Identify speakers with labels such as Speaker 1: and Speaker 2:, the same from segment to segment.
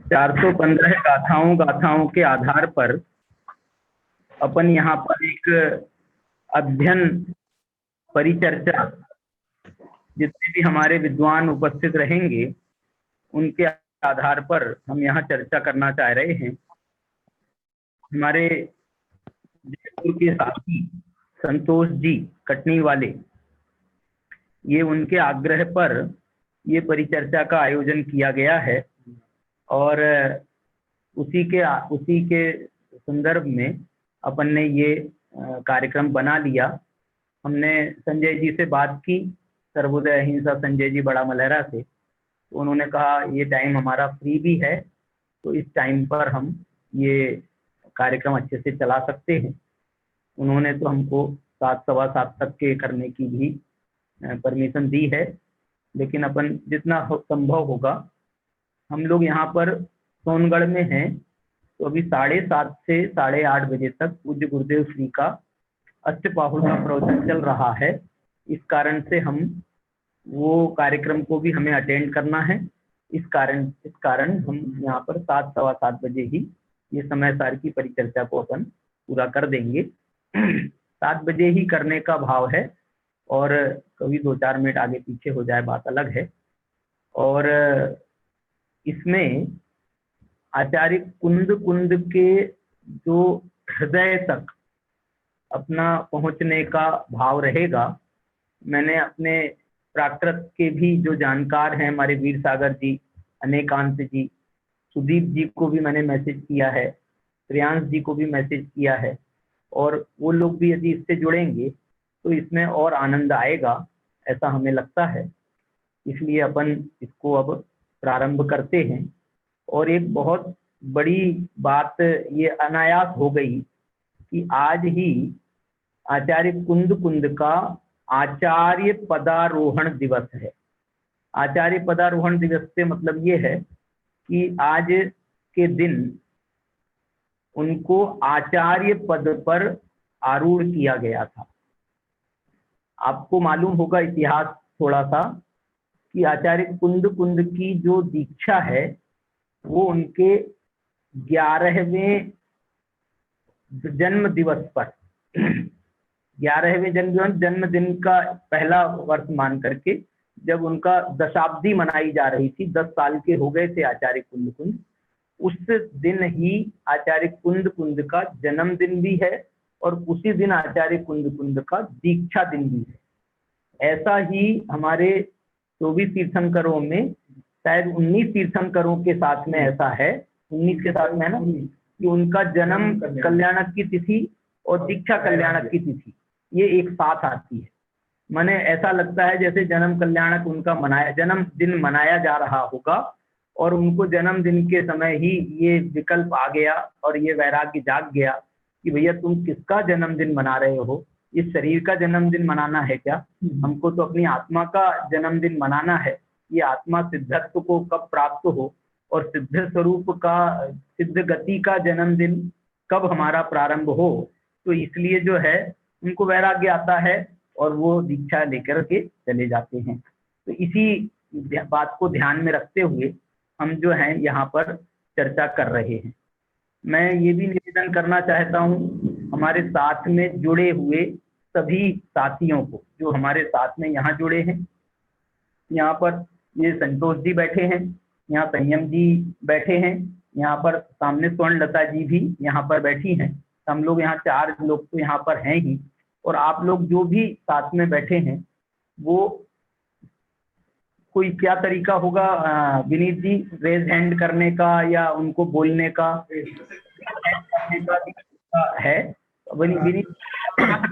Speaker 1: 415 गाथाओं के आधार पर अपन यहाँ पर एक अध्ययन परिचर्चा, जितने भी हमारे विद्वान उपस्थित रहेंगे उनके आधार पर हम यहाँ चर्चा करना चाह रहे हैं। हमारे जयपुर के साथी संतोष जी कटनी वाले, ये उनके आग्रह पर ये परिचर्चा का आयोजन किया गया है और उसी के संदर्भ में अपन ने ये कार्यक्रम बना लिया। हमने संजय जी से बात की, सर्वोदय अहिंसा संजय जी बड़ा मलहरा से, तो उन्होंने कहा ये टाइम हमारा फ्री भी है, तो इस टाइम पर हम ये कार्यक्रम अच्छे से चला सकते हैं। उन्होंने तो हमको 7, सवा 7 तक के करने की भी परमिशन दी है, लेकिन अपन जितना संभव होगा, हम लोग यहाँ पर सोनगढ़ में हैं, तो अभी 7:30 से 8:30 बजे तक पूज्य गुरुदेव श्री का अष्टपाहुल का प्रवचन चल रहा है। इस कारण से हम वो कार्यक्रम को भी हमें अटेंड करना है। इस कारण हम यहाँ पर 7, सवा 7 बजे ही ये समय सार की परिचर्चा को अपन पूरा कर देंगे। 7 बजे ही करने का भाव है, और कभी 2-4 मिनट आगे पीछे हो जाए बात अलग है। और इसमें आचार्य कुंद के जो हृदय तक अपना पहुंचने का भाव रहेगा। मैंने अपने प्राकृत के भी जो जानकार हैं, हमारे वीर सागर जी, अनेकांत जी, सुदीप जी को भी मैंने मैसेज किया है, प्रियांश जी को भी मैसेज किया है, और वो लोग भी यदि इससे जुड़ेंगे तो इसमें और आनंद आएगा, ऐसा हमें लगता है। इसलिए अपन इसको अब प्रारंभ करते हैं। और एक बहुत बड़ी बात ये अनायास हो गई कि आज ही आचार्य कुंद का आचार्य पदारोहण दिवस है। आचार्य पदारोहण दिवस से मतलब ये है कि आज के दिन उनको आचार्य पद पर आरूढ़ किया गया था। आपको मालूम होगा इतिहास थोड़ा सा कि आचार्य कुंद की जो दीक्षा है वो उनके 11वें जन्म दिवस पर 11वें जन्मदिन का पहला वर्ष मान करके, जब उनका दशाब्दी मनाई जा रही थी, 10 साल के हो गए थे आचार्य कुंद, उस दिन ही आचार्य कुंद का जन्मदिन भी है, और उसी दिन आचार्य कुंद का दीक्षा दिन भी है। ऐसा ही हमारे 24 तीर्थंकरों में शायद 19 तीर्थंकरों के साथ में ऐसा है, 19 के साथ में है ना, कि उनका जन्म कल्याणक की तिथि और दीक्षा कल्याणक की तिथि ये एक साथ आती है। माने ऐसा लगता है जैसे जन्म कल्याणक उनका जन्मदिन मनाया जा रहा होगा, और उनको जन्मदिन के समय ही ये विकल्प आ गया और ये वैराग्य जाग गया कि भैया तुम किसका जन्मदिन मना रहे हो, इस शरीर का जन्मदिन मनाना है क्या? हमको तो अपनी आत्मा का जन्मदिन मनाना है। ये आत्मा सिद्धत्व को कब प्राप्त हो और सिद्ध स्वरूप का, सिद्ध गति का जन्मदिन कब हमारा प्रारंभ हो, तो इसलिए जो है उनको वैराग्य आता है और वो दीक्षा लेकर के चले जाते हैं। तो इसी बात को ध्यान में रखते हुए हम जो हैं यहाँ पर चर्चा कर रहे हैं। मैं ये भी निवेदन करना चाहता हूँ हमारे साथ में जुड़े हुए सभी साथियों को, जो हमारे साथ में यहाँ जुड़े हैं। यहाँ पर ये संतोष जी बैठे हैं, यहाँ संयम जी बैठे हैं, यहाँ पर सामने स्वर्णलता जी भी यहाँ पर बैठी हैं। हम लोग यहाँ 4 लोग तो यहाँ पर हैं ही, और आप लोग जो भी साथ में बैठे हैं, वो कोई क्या तरीका होगा विनीत जी रेज हैंड करने का या उनको बोलने का है? विनीत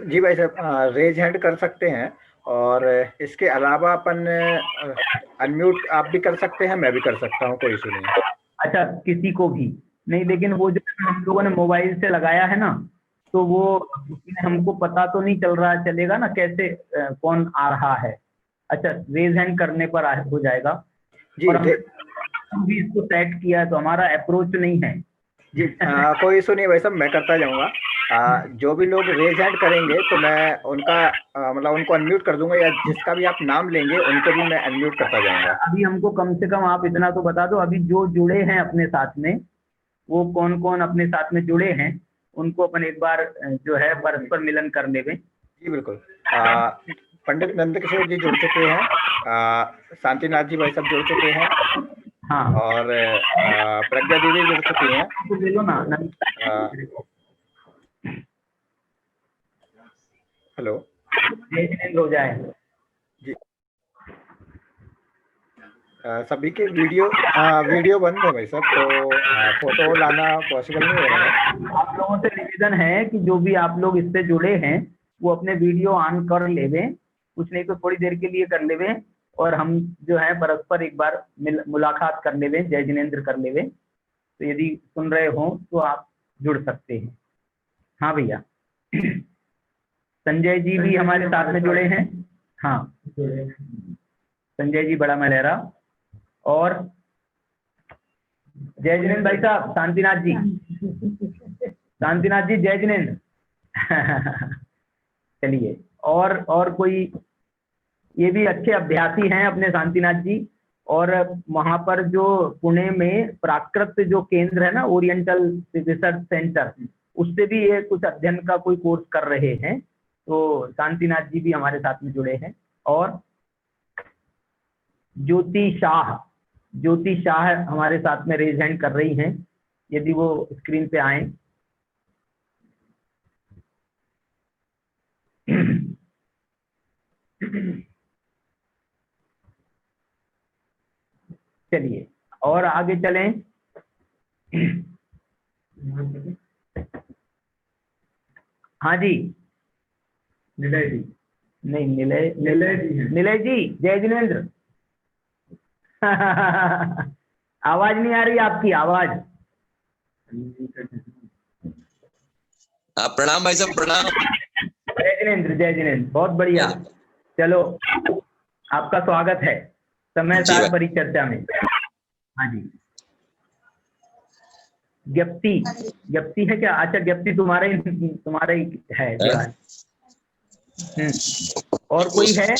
Speaker 2: जी भाई साहब, रेज हैंड कर सकते हैं, और इसके अलावा अपन अनम्यूट आप भी कर सकते हैं, मैं भी कर सकता हूँ, कोई इशू नहीं।
Speaker 1: अच्छा, किसी को भी नहीं, लेकिन वो जो हम लोगों ने मोबाइल से लगाया है ना, तो वो उसमें हमको पता तो नहीं चल रहा, चलेगा ना कैसे कौन आ रहा है? अच्छा, रेज हैंड करने पर हो जाएगा।
Speaker 2: जी,
Speaker 1: और हम भी इसको सेट किया है, तो हमारा अप्रोच नहीं है
Speaker 2: जी कोई इशू नहीं भाई साहब, मैं करता जाऊंगा। जो भी लोग रेज हैंड करेंगे तो मैं उनका मतलब उनको अनम्यूट कर दूंगा, या जिसका भी आप नाम लेंगे उनको भी मैं अनम्यूट करता जाऊंगा।
Speaker 1: अभी हमको कम से कम आप इतना तो बता दो, अभी जो जुड़े हैं अपने साथ में, वो कौन कौन अपने साथ में जुड़े हैं, उनको अपन एक बार जो है परस्पर मिलन कर लेवे।
Speaker 2: जी बिल्कुल। पंडित नंदकिशोर जी जुड़ चुके हैं, शांतिनाथ जी भाई साहब जुड़ चुके हैं,
Speaker 1: हाँ
Speaker 2: और प्रज्ञा दीदी जुड़ चुकी हैं।
Speaker 1: तो ले लो ना।
Speaker 2: हेलो
Speaker 1: जय जिनेंद्र हो जाए।
Speaker 2: जी। सभी के वीडियो बंद है भाई साहब, तो फोटो लाना पॉसिबल नहीं हो रहा है।
Speaker 1: आप लोगों से निवेदन है कि जो भी आप लोग इससे जुड़े हैं वो अपने वीडियो ऑन कर लेवे, कुछ नहीं तो थोड़ी देर के लिए कर लेवे, और हम जो है परस्पर एक बार मुलाकात कर लेवे, जय जिनेंद्र कर लेवे। तो यदि सुन रहे हो तो आप जुड़ सकते हैं। हाँ भैया। संजय जी भी हमारे साथ में जुड़े हैं। हाँ, संजय जी बड़ा मलेरा, और जय जिनेंद्र भाई साहब, शांतिनाथ जी, शांतिनाथ जी, जय जिनेंद्र। चलिए, और कोई, ये भी अच्छे अभ्यासी हैं अपने शांतिनाथ जी। और वहां पर जो पुणे में प्राकृत जो केंद्र है ना, ओरिएंटल रिसर्च सेंटर, उससे भी ये कुछ अध्ययन का कोई कोर्स कर रहे हैं। तो शांतिनाथ जी भी हमारे साथ में जुड़े हैं। और ज्योति शाह, ज्योति शाह हमारे साथ में रेज हैंड कर रही हैं, यदि वो स्क्रीन पे आए। चलिए और आगे चलें। हाँ जी, निलय जी, नहीं निलय, निलय जी, जय जिनेंद्र। आवाज नहीं आ रही आपकी आवाज।
Speaker 3: प्रणाम भाई साहब, प्रणाम।
Speaker 1: जय जिनेंद्र, जय जिनेंद्र, बहुत बढ़िया। चलो, आपका स्वागत है समय सार परिचर्चा में। हाँ जी। ज्ञप्ति, ज्ञप्ति है क्या? अच्छा, ज्ञप्ति तुम्हारे ही है जुड़ा है। और कोई है?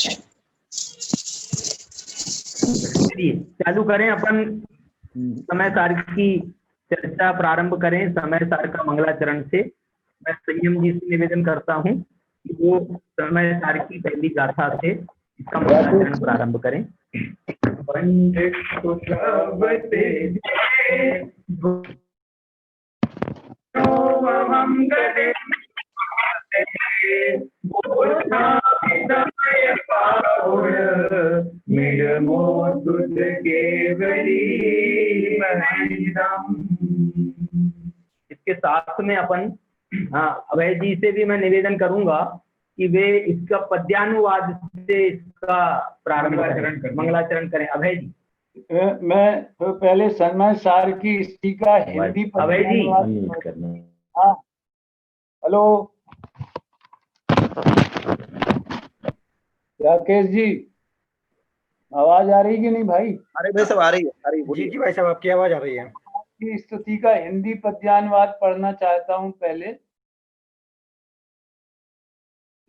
Speaker 1: चलिए चालू करें अपन, समय सार की चर्चा प्रारंभ करें समय सार का मंगलाचरण से। मैं संयम जी से निवेदन करता हूँ कि वो समय सार की पहली गाथा से इसका मंगलाचरण प्रारंभ करें। इसके साथ में अपन अभय जी से भी मैं निवेदन करूंगा कि वे इसका पद्यानुवाद से इसका प्रारंभ मंगलाचरण करें। अभय जी,
Speaker 4: मैं तो पहले समय सार की स्थिति का हिंदी
Speaker 1: अभय जी,
Speaker 4: हाँ हेलो राकेश जी, आवाज आ रही कि नहीं भाई?
Speaker 2: अरे भाई साहब आ रही है। जी जी भाई साहब, आपकी आवाज आ रही है।
Speaker 4: की स्तुति का हिंदी पद्यानुवाद पढ़ना चाहता हूँ। पहले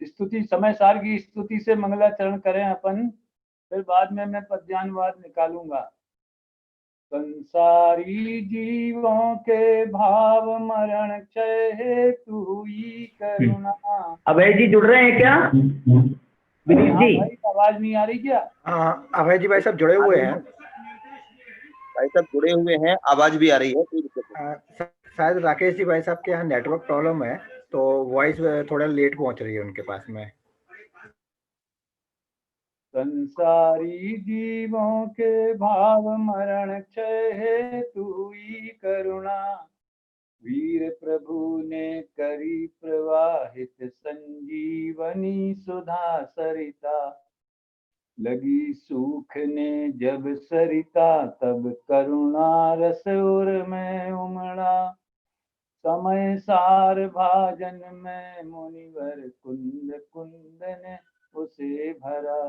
Speaker 4: स्तुति, समय सार की स्तुति से मंगलाचरण करें अपन, फिर बाद में मैं पद्यानुवाद निकालूंगा। संसारी जीवों के भाव मरण क्षय हेतु हुई करुणा।
Speaker 1: अभय जी जुड़ रहे हैं क्या? विनीत जी,
Speaker 4: भाई आवाज नहीं आ रही क्या?
Speaker 2: हाँ अभय जी भाई साहब जुड़े हुए हैं।
Speaker 3: भाई साहब जुड़े हुए हैं, आवाज भी आ रही है, कोई दिक्कत नहीं।
Speaker 2: शायद राकेश जी भाई साहब के यहाँ नेटवर्क प्रॉब्लम है, तो वॉइस थोड़ा लेट पहुंच रही है उनके पास में।
Speaker 4: संसारी जीवों के भाव मरण क्षय हेतु हुई करुणा। वीर प्रभु ने करी प्रवाहित संजीवनी सुधा सरिता। लगी सूखने जब सरिता तब करुणा रस उर में उमड़ा। समय सार भाजन में मुनिवर कुंद कुंद ने उसे भरा।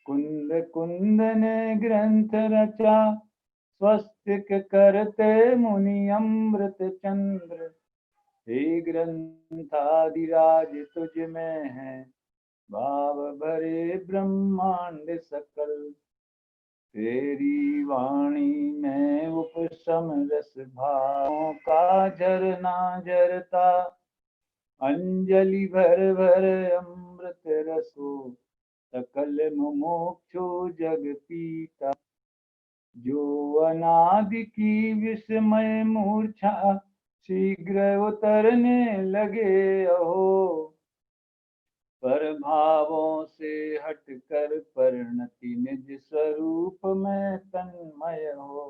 Speaker 4: कुंद कुंद ने ग्रंथ रचा स्वस्तिक करते मुनि अमृत चंद्र। हे ग्रंथादिराज तुझ में है भाव भरे ब्रह्मांड सकल। तेरी वाणी में उपशम रस भावों का झरना झरता। अंजलि भर भर अमृत रसो सकल मुमुक्षु जग पीता। जो अनादि की विस्मय मूर्छा शीघ्र उतरने लगे अहो। पर भावों से हटकर परिणति निज स्वरूप में तन्मय हो।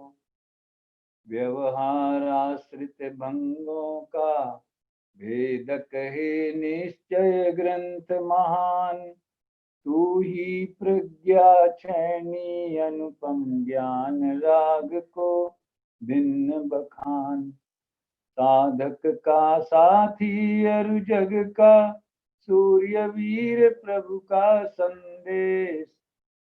Speaker 4: व्यवहार आश्रित भंगों का भेद कहे निश्चय ग्रंथ महान। तू ही प्रज्ञा छैनी अनुपम ज्ञान राग को भिन्न बखान। साधक का साथी अरु जग का सूर्य वीर प्रभु का संदेश।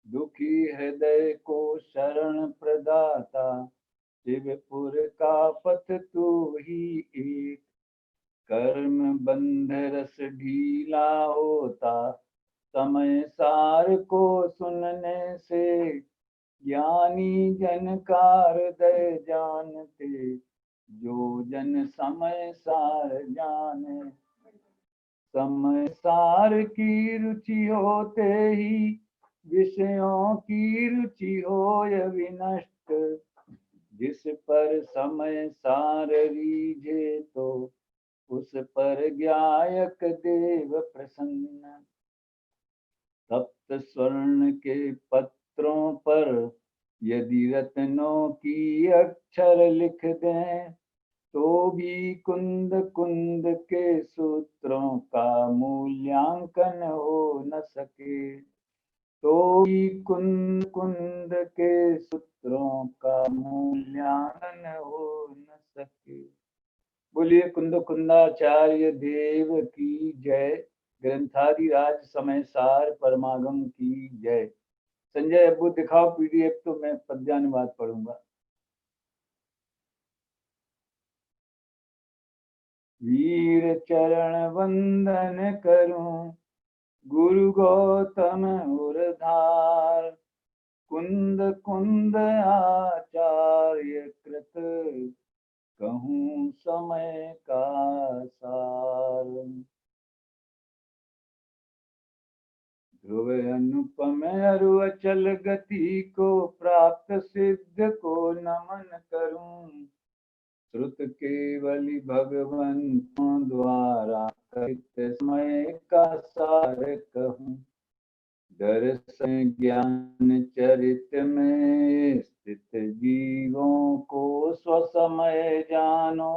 Speaker 4: दुखी हृदय को शरण प्रदाता शिवपुर का पथ तू ही एक। कर्म बंध रस ढीला होता समय सार को सुनने से। ज्ञानी जन का हृदय जानते जो जन समय सार जाने। समय सार की रुचि होते ही विषयों की रुचि होय विनष्ट। जिस पर समय सार रीझे तो उस पर ज्ञायक देव प्रसन्न। सप्त स्वर्ण के पत्रों पर यदि रत्नों की अक्षर लिख दें तो भी कुंद कुंद के सूत्रों का मूल्यांकन हो न सके। तो भी कुंद कुंद के सूत्रों का मूल्यांकन हो न सके। बोलिए कुंद कुंदाचार्य देव की जय। ग्रंथादिराज समय सार परमागम की जय। संजय अब्बू दिखाओ पीडीएफ तो मैं पद्यानुवाद पढ़ूंगा। वीर चरण वंदन करूं गुरु गौतम उरधार। कुंद कुंद आचार्य कृत कहूँ समय का सार। ध्रुव अनुपम अरु अचल गति को प्राप्त सिद्ध को नमन करूं। श्रुत केवली भगवंतों द्वारा कथित समय का सार कहूं। दर्शन ज्ञान चरित में स्थित जीवों को स्वसमय जानो।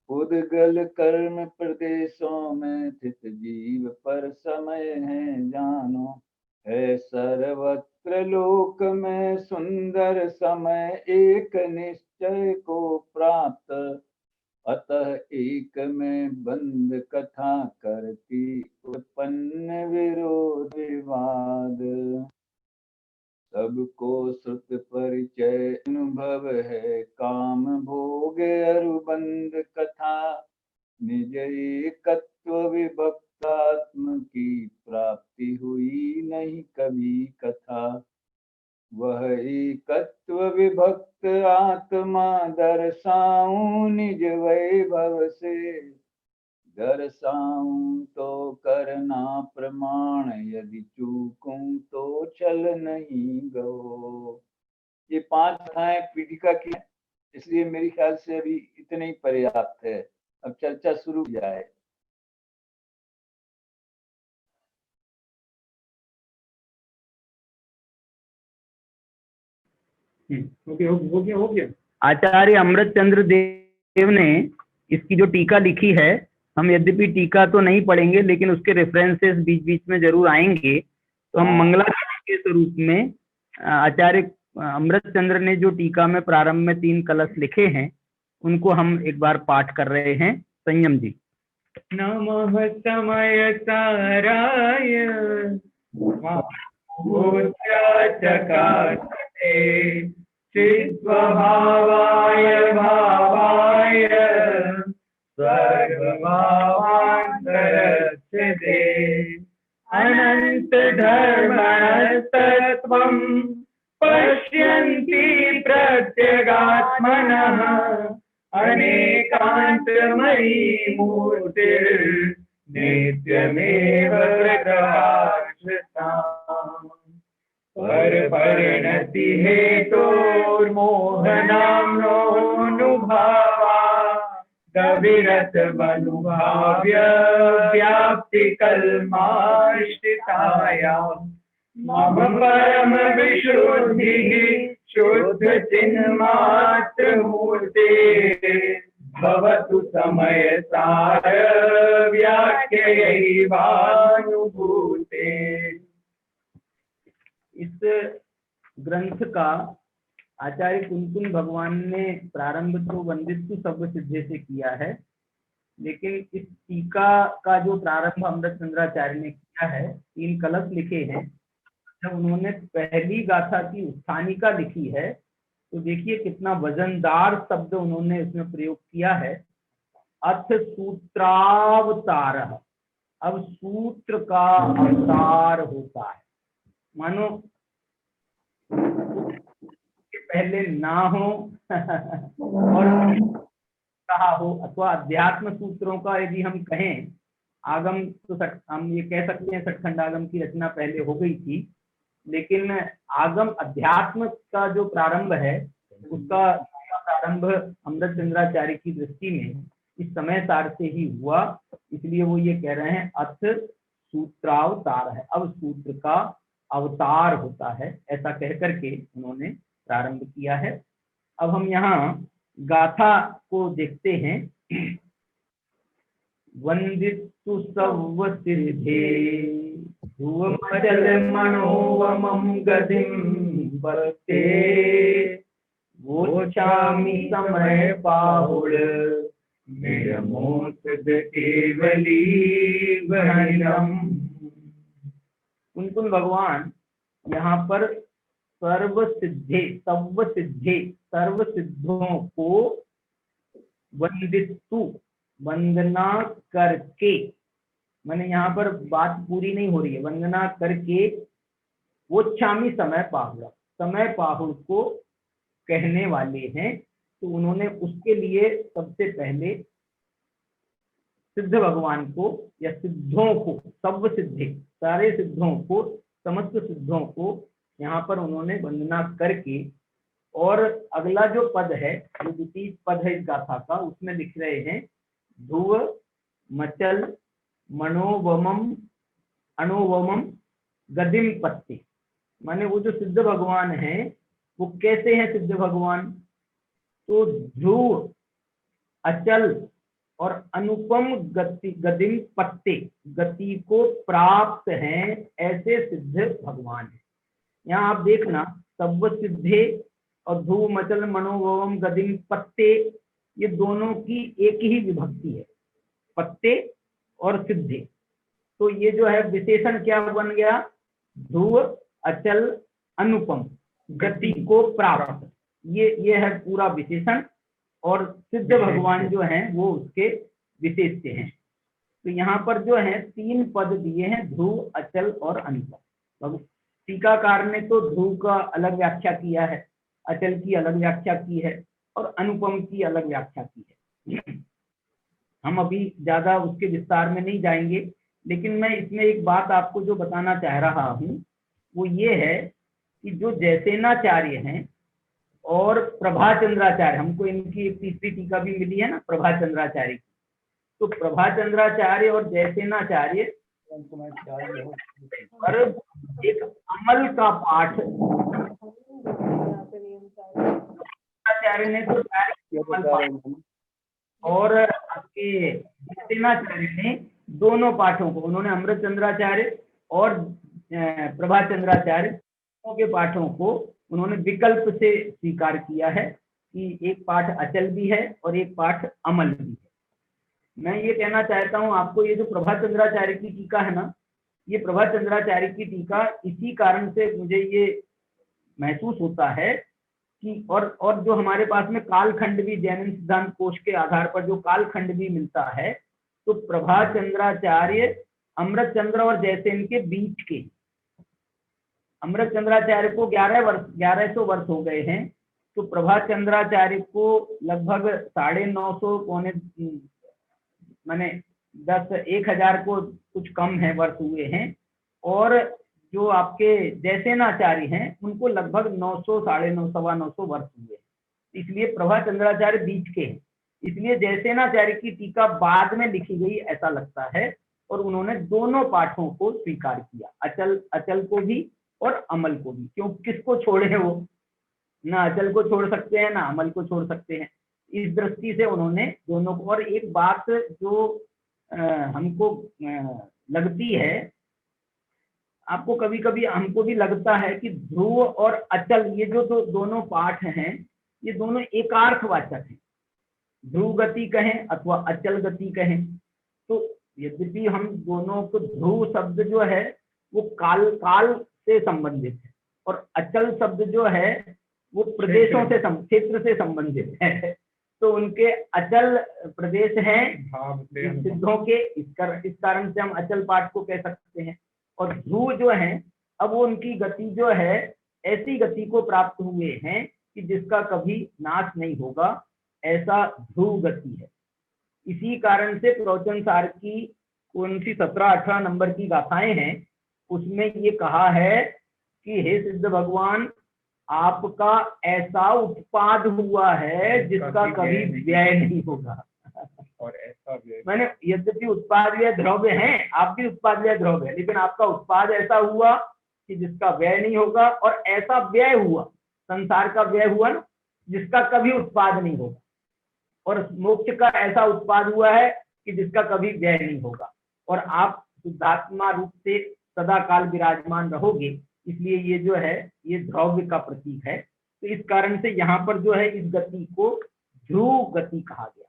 Speaker 4: उद्गल कर्म प्रदेशों में स्थित जीव पर समय है जानो। है सर्वत्र लोक में सुंदर समय एक निश्चय को प्राप्त। अतः एक में बंद कथा करती उत्पन्न विरोध विवाद। सबको श्रुत परिचय अनुभव है काम भोग अरुबंध कथा। निज एकत्व विभक्तात्म की प्राप्ति हुई नहीं कभी कथा। वह एकत्व विभक्त आत्मा दर्शाऊं निज वैभव से। दर्शाऊं तो करना प्रमाण यदि चूकूं तो चल नहीं गो। ये 5 कथाएं पीठिका की, इसलिए मेरे ख्याल से अभी इतने ही पर्याप्त है। अब चर्चा शुरू हो जाए।
Speaker 1: हो गया। आचार्य अमृत चंद्र देव ने इसकी जो टीका लिखी है, हम यद्यपि टीका तो नहीं पढ़ेंगे लेकिन उसके रेफरेंसेस बीच बीच में जरूर आएंगे। तो हम मंगला के स्वरूप में आचार्य अमृत चंद्र ने जो टीका में प्रारंभ में 3 कलश लिखे हैं उनको हम एक बार पाठ कर रहे हैं। संयम जी।
Speaker 5: नमः समय ताराय चकाचते चिद्भावाय भावाय सर्वभावान्तरस्थिते अनन्तधर्मस्तत्त्वं पश्यन्ति प्रत्यगात्मनः अनेकान्तमयी मूर्तिर्नित्यमेव प्रकाशता परपरिणति हेतोर्मोहनाम्नोऽनुभावा दविरतमनुभाव्य व्याप्तिकल्माश्रिताया मम परम विशुद्धिः शुद्ध चिन्मात्रमूर्ते भवतु समयसार व्याख्यैवानुभूते। इस ग्रंथ का आचार्य कुंतुन भगवान ने प्रारंभ तो वंदित शब्द सिद्धे से किया है, लेकिन इस टीका का जो प्रारंभ अमृतचंद्राचार्य ने किया है, 3 कलश लिखे हैं। जब उन्होंने पहली गाथा की उत्थानिका लिखी है तो देखिए कितना वजनदार शब्द उन्होंने इसमें प्रयोग किया है, अथ सूत्रावतार। अब सूत्र का अवतार होता है, मानो पहले ना हो और कहा हो, अथवा अध्यात्म सूत्रों का यदि हम कहें, आगम तो हम ये कह सकते हैं सठखंड आगम की रचना पहले हो गई थी, लेकिन आगम अध्यात्म का जो प्रारंभ है उसका प्रारंभ अमृतचंद्राचार्य की दृष्टि में इस समय सार से ही हुआ, इसलिए वो ये कह रहे हैं अथ सूत्रावतार है, अब सूत्र का अवतार होता है, ऐसा कह करके उन्होंने प्रारंभ किया है। अब हम यहाँ गाथा को देखते हैं। वंदितु सव्वसिद्धे धुवमचल मनोवमं गतिं वक्ते वोचामि समय पाहुल निरमोत्सद केवली वहनम। कुंतुन भगवान यहाँ पर सर्व सिद्धों को वंदितु वंदना करके, मैंने यहाँ पर बात पूरी नहीं हो रही है, वंदना करके वो छामी समय पाहुल को कहने वाले हैं, तो उन्होंने उसके लिए सबसे पहले सिद्ध भगवान को या सिद्धों को, सब सिद्धे सारे सिद्धों को, समस्त सिद्धों को यहाँ पर उन्होंने वंदना करके, और अगला जो पद है, जो द्वितीय पद है इस गाथा का, उसमें लिख रहे हैं ध्रुव मचल मनोवमम अणुवमम गदिम पत्ते। माने वो जो सिद्ध भगवान है वो कैसे हैं सिद्ध भगवान, तो ध्रुव अचल और अनुपम गदिम पत्ते, गति को प्राप्त हैं, ऐसे सिद्ध भगवान है। यहाँ आप देखना सब सिद्धे और ध्रुव मचल मनोवम गदिम पत्ते, ये दोनों की एक ही विभक्ति है, पत्ते और सिद्धे। तो ये जो है विशेषण क्या बन गया, ध्रुव अचल अनुपम गति को प्राप्त, ये है पूरा विशेषण, और सिद्ध भगवान जो हैं वो उसके विशेष्य हैं। तो यहाँ पर जो है 3 पद दिए हैं, ध्रुव अचल और अनुपम। टीकाकार ने तो ध्रुव का अलग व्याख्या किया है, अचल की अलग व्याख्या की है और अनुपम की अलग व्याख्या की है। हम अभी ज्यादा उसके विस्तार में नहीं जाएंगे, लेकिन मैं इसमें एक बात आपको जो बताना चाह रहा हूँ वो ये है कि जो जयसेनाचार्य हैं और प्रभाचंद्राचार्य, हमको इनकी एक तीसरी टीका भी मिली है ना प्रभाचंद्राचार्य की, तो प्रभाचंद्राचार्य और जयसेनाचार्य पर एक अमल का पाठ आचार्य ने तो और आपके जयसेनाचार्य ने दोनों पाठों को, उन्होंने अमृतचंद्राचार्य और प्रभाचंद्राचार्य के पाठों को उन्होंने विकल्प से स्वीकार किया है कि एक पाठ अचल भी है और एक पाठ अमल भी है। मैं ये कहना चाहता हूँ आपको, ये जो प्रभाचंद्राचार्य की टीका है ना, ये प्रभाचंद्राचार्य की टीका इसी कारण से मुझे ये महसूस होता है कि और जो हमारे पास में कालखंड भी जैन सिद्धांत कोश के आधार पर जो कालखंड भी मिलता है, तो प्रभाचंद्राचार्य अमृत चंद्र और जयसेन के बीच के, अमृत चंद्राचार्य को 1100 वर्ष हो गए हैं, तो प्रभाचंद्राचार्य को लगभग 950 पौने माने 10,000 को कुछ कम है वर्ष हुए हैं, और जो आपके जयसेनाचार्य हैं उनको लगभग 900 950 950 वर्ष हुए, इसलिए प्रभाचंद्राचार्य बीच के हैं। इसलिए जयसेनाचार्य की टीका बाद में लिखी गई ऐसा लगता है, और उन्होंने दोनों पाठों को स्वीकार किया, अचल को भी और अमल को भी। क्यों, किसको छोड़े, वो ना अचल को छोड़ सकते हैं ना अमल को छोड़ सकते हैं, इस दृष्टि से उन्होंने दोनों को। और एक बात जो हमको लगती है, आपको कभी कभी हमको भी लगता है कि ध्रुव और अचल ये जो दोनों पाठ हैं, ये दोनों एकार्थवाचक हैं, ध्रुव गति कहें अथवा अचल गति कहें। तो यद्यपि हम दोनों को, ध्रुव शब्द जो है वो काल से संबंधित है, और अचल शब्द जो है वो प्रदेशों से, क्षेत्र से संबंधित है। तो उनके अचल प्रदेश हैं सिद्धों के, इस कारण से हम अचल पाठ को कह सकते हैं। और ध्रुव जो है, अब वो उनकी गति जो है ऐसी गति को प्राप्त हुए हैं कि जिसका कभी नाश नहीं होगा, ऐसा ध्रुव गति है। इसी कारण से प्रवचन सार की कौन सी 17-18 नंबर की गाथाएं हैं, उसमें ये कहा है कि हे सिद्ध भगवान, आपका ऐसा उत्पाद हुआ है जिसका कभी व्यय नहीं होगा।
Speaker 2: और ऐसा
Speaker 5: मैंने, यद्यपि उत्पाद व्यय द्रव्य हैं, आप भी उत्पाद व्यय द्रव्य है, लेकिन आपका उत्पाद ऐसा हुआ कि जिसका व्यय नहीं होगा, और ऐसा व्यय हुआ, संसार का व्यय हुआ ना, जिसका कभी उत्पाद नहीं होगा, और मोक्ष का ऐसा उत्पाद हुआ है कि जिसका कभी व्यय नहीं होगा, और आप शुद्धात्मा रूप से सदा काल विराजमान रहोगे। इसलिए ये जो है ये द्रव्य का प्रतीक है। तो इस कारण से यहाँ पर जो है इस गति को ध्रुव गति कहा गया,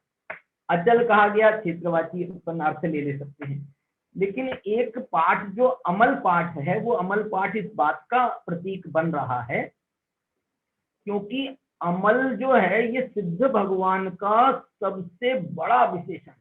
Speaker 5: अचल कहा गया, क्षेत्रवाची अर्थ ले सकते हैं। लेकिन एक पाठ जो अमल पाठ है, वो अमल पाठ इस बात का प्रतीक बन रहा है, क्योंकि अमल जो है ये सिद्ध भगवान का सबसे बड़ा विशेषण है।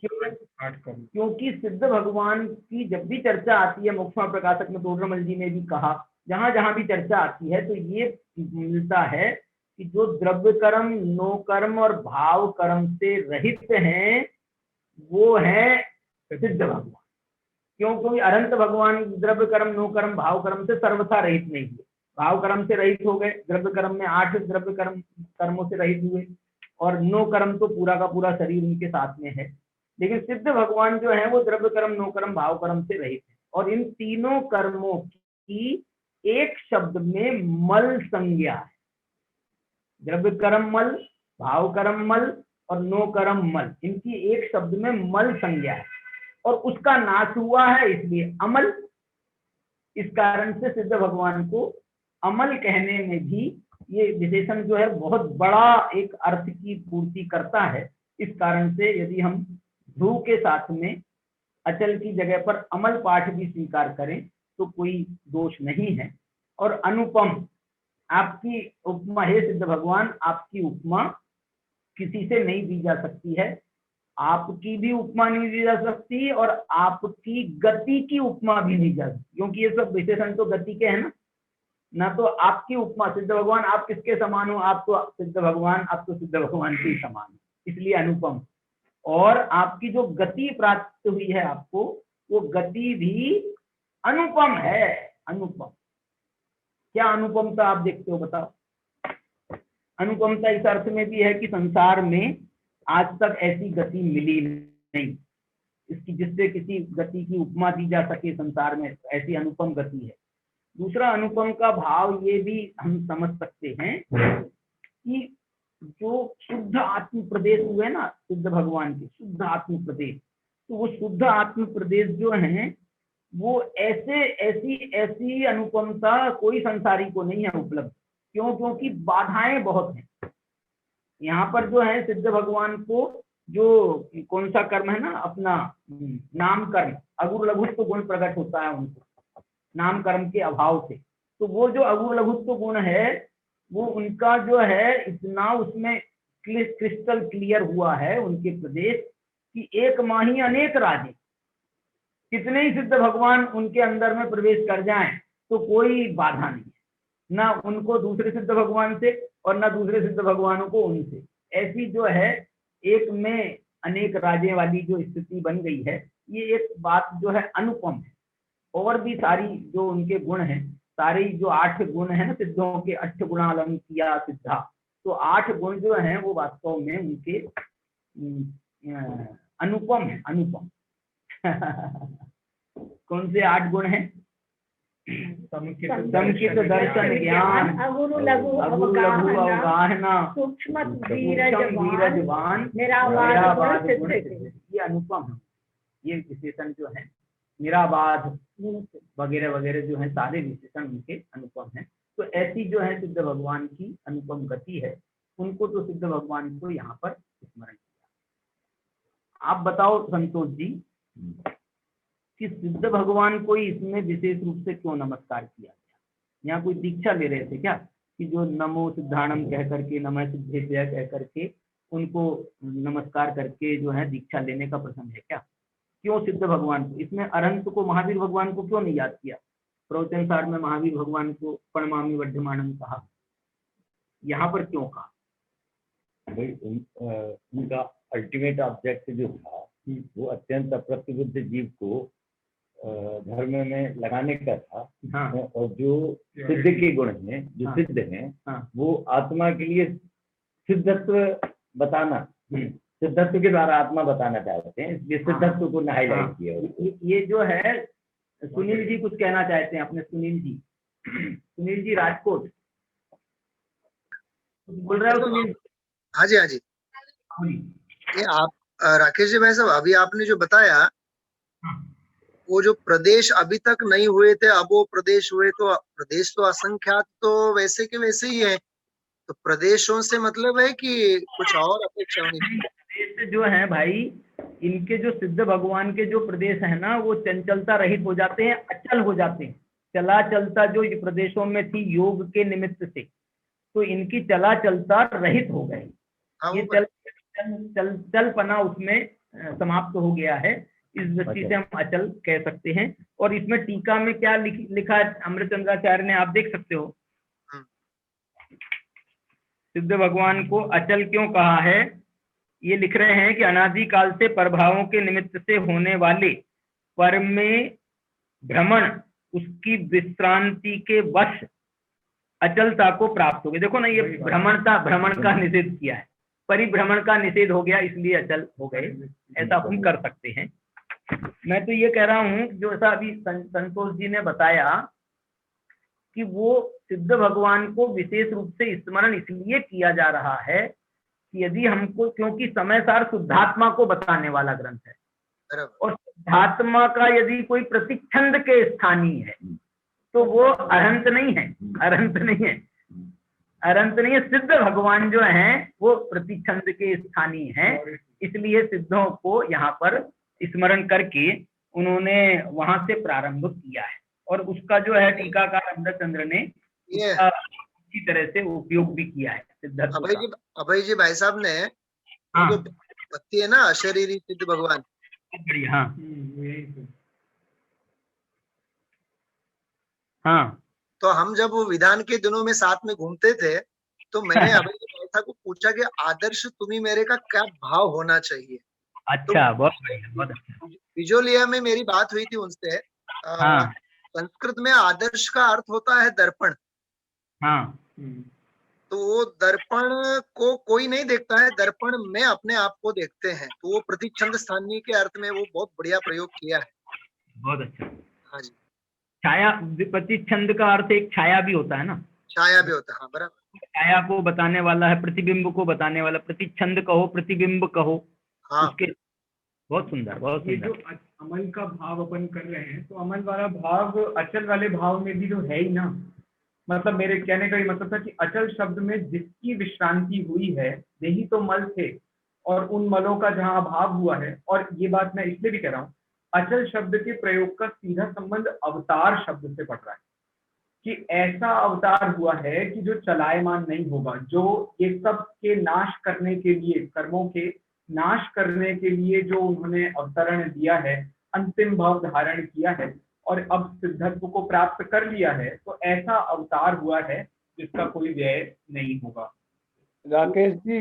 Speaker 5: क्योंकि सिद्ध भगवान की जब भी चर्चा आती है, मोक्षमा प्रकाशक में तोडरमल जी ने भी कहा, जहां जहां भी चर्चा आती है तो ये मिलता है कि जो द्रव्य कर्म, नो कर्म और भाव कर्म से रहित हैं, वो है सिद्ध भगवान। क्योंकि अनंत भगवान द्रव्य कर्म, नो कर्म, भाव कर्म से सर्वथा रहित नहीं हुए। भाव कर्म से रहित हो गए, द्रव्य कर्म में 8 द्रव्य कर्मों से रहित हुए, और नो कर्म तो पूरा का पूरा शरीर उनके साथ में है। लेकिन सिद्ध भगवान जो है वो द्रव्य कर्म, नो कर्म, भाव कर्म से रहित है, और इन तीनों कर्मों की एक शब्द में मल संज्ञा है। द्रव्य कर्म मल, भाव कर्म मल और नो कर्म मल, इनकी एक शब्द में मल संज्ञा है, और उसका नाश हुआ है, इसलिए अमल। इस कारण से सिद्ध भगवान को अमल कहने में भी ये विशेषण जो है बहुत बड़ा एक अर्थ की पूर्ति करता है। इस कारण से यदि हम ध्रुव के साथ में अचल की जगह पर अमल पाठ भी स्वीकार करें तो कोई दोष नहीं है। और अनुपम, आपकी उपमा, हे सिद्ध भगवान, आपकी उपमा किसी से नहीं दी जा सकती है, आपकी भी उपमा नहीं दी जा सकती, और आपकी गति की उपमा भी नहीं जा सकती, क्योंकि ये सब विशेषण तो गति के हैं ना। तो आपकी उपमा, सिद्ध भगवान आप किसके समान हो, आप तो सिद्ध भगवान, आप तो सिद्ध भगवान के समान हो, इसलिए अनुपम। और आपकी जो गति प्राप्त हुई है आपको, वो गति भी अनुपम है। अनुपम, क्या अनुपमता आप देखते हो, बताओ। अनुपमता इस अर्थ में भी है कि संसार में आज तक ऐसी गति मिली नहीं, इसकी जिससे किसी गति की उपमा दी जा सके संसार में, ऐसी अनुपम गति है। दूसरा, अनुपम का भाव ये भी हम समझ सकते हैं कि जो शुद्ध आत्म प्रदेश हुए ना सिद्ध भगवान के, शुद्ध आत्म प्रदेश, तो वो शुद्ध आत्म प्रदेश जो है वो ऐसी अनुपमता कोई संसारी को नहीं है उपलब्ध। क्यों? क्योंकि बाधाएं बहुत हैं। यहाँ पर जो है सिद्ध भगवान को जो कौन सा कर्म है ना, अपना नाम कर्म, अगुर लघुत्व गुण प्रकट होता है उनको नाम कर्म के अभाव से। तो वो जो अगुर लघुत्व गुण है वो उनका जो है इतना उसमें क्रिस्टल क्लियर हुआ है उनके प्रदेश कि एक माही अनेक राजे, कितने ही सिद्ध भगवान उनके अंदर में प्रवेश कर जाएं तो कोई बाधा नहीं है, ना उनको दूसरे सिद्ध भगवान से और ना दूसरे सिद्ध भगवानों को उनसे। ऐसी जो है एक में अनेक राजे वाली जो स्थिति बन गई है, ये एक बात जो है अनुपम है। और भी सारी जो उनके गुण हैं, सारी जो 8 गुण हैं ना सिद्धों के, 8 गुणालम किया सिद्धा, तो 8 गुण जो हैं वो वास्तव में उनके अनुपम है, अनुपम। कौन से 8 गुण हैं? समुचित दर्शन ज्ञान, अगुरु लघु अवगाहना, सूक्ष्म धीरजवान, निराबाध गुण सिद्ध। ये अनुपम है, ये विशेषण जो है निराबाध वगैरह वगैरह जो है सारे विशेषण उनके अनुपम हैं। तो ऐसी जो है सिद्ध भगवान की अनुपम गति है, उनको तो सिद्ध भगवान को यहाँ पर स्मरण किया। आप बताओ संतोष जी कि सिद्ध भगवान को इसमें विशेष रूप से क्यों नमस्कार किया गया? यहाँ कोई दीक्षा ले रहे थे क्या कि जो नमो सिद्धाणम कह करके, नमः सिद्धेभ्यः कह करके उनको नमस्कार करके जो है दीक्षा लेने का प्रसंग है क्या? क्यों सिद्ध भगवान को? इसमें अरहंत को, महावीर भगवान को क्यों नहीं याद किया? प्रवचन सार में महावीर भगवान को प्रणमामि वर्धमानम कहा, यहाँ पर क्यों कहा?
Speaker 6: भाई उनका अल्टीमेट ऑब्जेक्ट जो था वो अत्यंत अप्रतिबुद्ध जीव को धर्म में लगाने का था।
Speaker 5: हाँ।
Speaker 6: और जो सिद्ध के गुण हैं, जो
Speaker 5: हाँ।
Speaker 6: सिद्ध हैं,
Speaker 5: हाँ।
Speaker 6: वो आत्मा के लिए सिद्धत्व बताना, सिद्धत्व के द्वारा आत्मा बताना चाहते हैं, इसलिए सिद्धत्व को हाईलाइट किया।
Speaker 5: ये जो है सुनील जी कुछ कहना चाहते हैं अपने, सुनील जी, सुनील जी राजकोट बोल रहे हो सुनील?
Speaker 7: हाँ जी, हाँ जी। ये आप राकेश जी भाई साहब, अभी आपने जो बताया वो जो प्रदेश अभी तक नहीं हुए थे, अब वो प्रदेश हुए, तो प्रदेश तो असंख्यात तो वैसे के वैसे ही है, तो प्रदेशों से मतलब है कि कुछ और अपेक्षा होनी चाहिए?
Speaker 5: प्रदेश जो है भाई, इनके जो सिद्ध भगवान के जो प्रदेश है ना, वो चंचलता रहित हो जाते हैं, अचल हो जाते हैं। चला चलता जो ये प्रदेशों में थी योग के निमित्त से, तो इनकी चला चलता रहित हो गए। ये चलपना उसमें समाप्त हो गया है, इस दृष्टि से हम अचल कह सकते हैं। और इसमें टीका में क्या लिखा है अमृतचंद्राचार्य ने, आप देख सकते हो। सिद्ध भगवान को अचल क्यों कहा है? ये लिख रहे हैं कि अनादि काल से प्रभावों के निमित्त से होने वाले पर में भ्रमण उसकी विश्रांति के वश अचलता को प्राप्त हो गए। देखो ना, ये भ्रमण का निषेध किया है, परिभ्रमण का निषेध हो गया, इसलिए अचल हो गए, ऐसा हम कर सकते हैं। मैं तो ये कह रहा हूँ जो ऐसा अभी संतोष जी ने बताया कि वो सिद्ध भगवान को विशेष रूप से स्मरण इसलिए किया जा रहा है कि यदि हमको, क्योंकि समय सार शुद्धात्मा को बताने वाला ग्रंथ है, और शुद्धात्मा का यदि कोई प्रतिच्छंद के स्थानीय है तो वो अरहंत नहीं है, अरहंत नहीं है, अरहंत नहीं है। सिद्ध भगवान जो हैं वो प्रतिच्छंद के स्थानीय हैं, इसलिए सिद्धों को यहाँ पर स्मरण करके उन्होंने वहां से प्रारंभ किया है। और उसका जो है टीकाकार अमृतचंद्र ने इसी तरह से उपयोग भी किया है।
Speaker 7: अभय जी भाई साहब ने जो पत्ती है ना, अशरीरी सिद्ध भगवान,
Speaker 5: हाँ हाँ,
Speaker 7: तो हम जब वो विधान के दिनों में साथ में घूमते थे तो मैंने अभय जी भाई साहब को पूछा कि आदर्श तुम्ही मेरे का क्या भाव होना चाहिए।
Speaker 5: अच्छा, बहुत बढ़िया, बहुत अच्छा।
Speaker 7: बिजोलिया में मेरी बात हुई थी उनसे। संस्कृत में आदर्श का अर्थ होता है दर्पण।
Speaker 5: हाँ।
Speaker 7: तो वो दर्पण को कोई नहीं देखता है, दर्पण में अपने आप को देखते हैं, तो वो प्रतिच्छंद स्थानीय के अर्थ में वो बहुत बढ़िया प्रयोग किया है।
Speaker 5: बहुत अच्छा।
Speaker 7: हाँ जी।
Speaker 5: छाया, प्रतिच्छंद का अर्थ एक छाया भी होता है ना? छाया
Speaker 7: भी होता है, हाँ बराबर।
Speaker 5: छाया को बताने वाला है, प्रतिबिंब को बताने वाला, प्रतिच्छंद कहो, प्रतिबिंब कहो। हाँ। उसके बहुत सुंदर, बहुत सुंदर।
Speaker 8: जो अमल का भाव अपन कर रहे हैं, तो अमल वाला भाव अचल वाले भाव में भी तो है ही ना। मतलब मेरे कहने का ये मतलब था कि अचल शब्द में जिसकी विश्रांति हुई है, यही तो मल थे, और उन मलों का जहाँ अभाव हुआ है। और ये बात मैं इसलिए भी कह रहा हूँ, अचल शब्द के प्रयोग का सीधा संबंध अवतार शब्द से पड़ रहा है। कि ऐसा अवतार हुआ है कि जो चलायमान नहीं होगा, जो ये सब के नाश करने के लिए, कर्मों के नाश करने के लिए जो उन्होंने अवतरण दिया है, अंतिम भाव धारण किया है और अब सिद्धत्व को प्राप्त कर लिया है, तो ऐसा अवतार हुआ है जिसका कोई व्यय नहीं होगा।
Speaker 4: राकेश जी,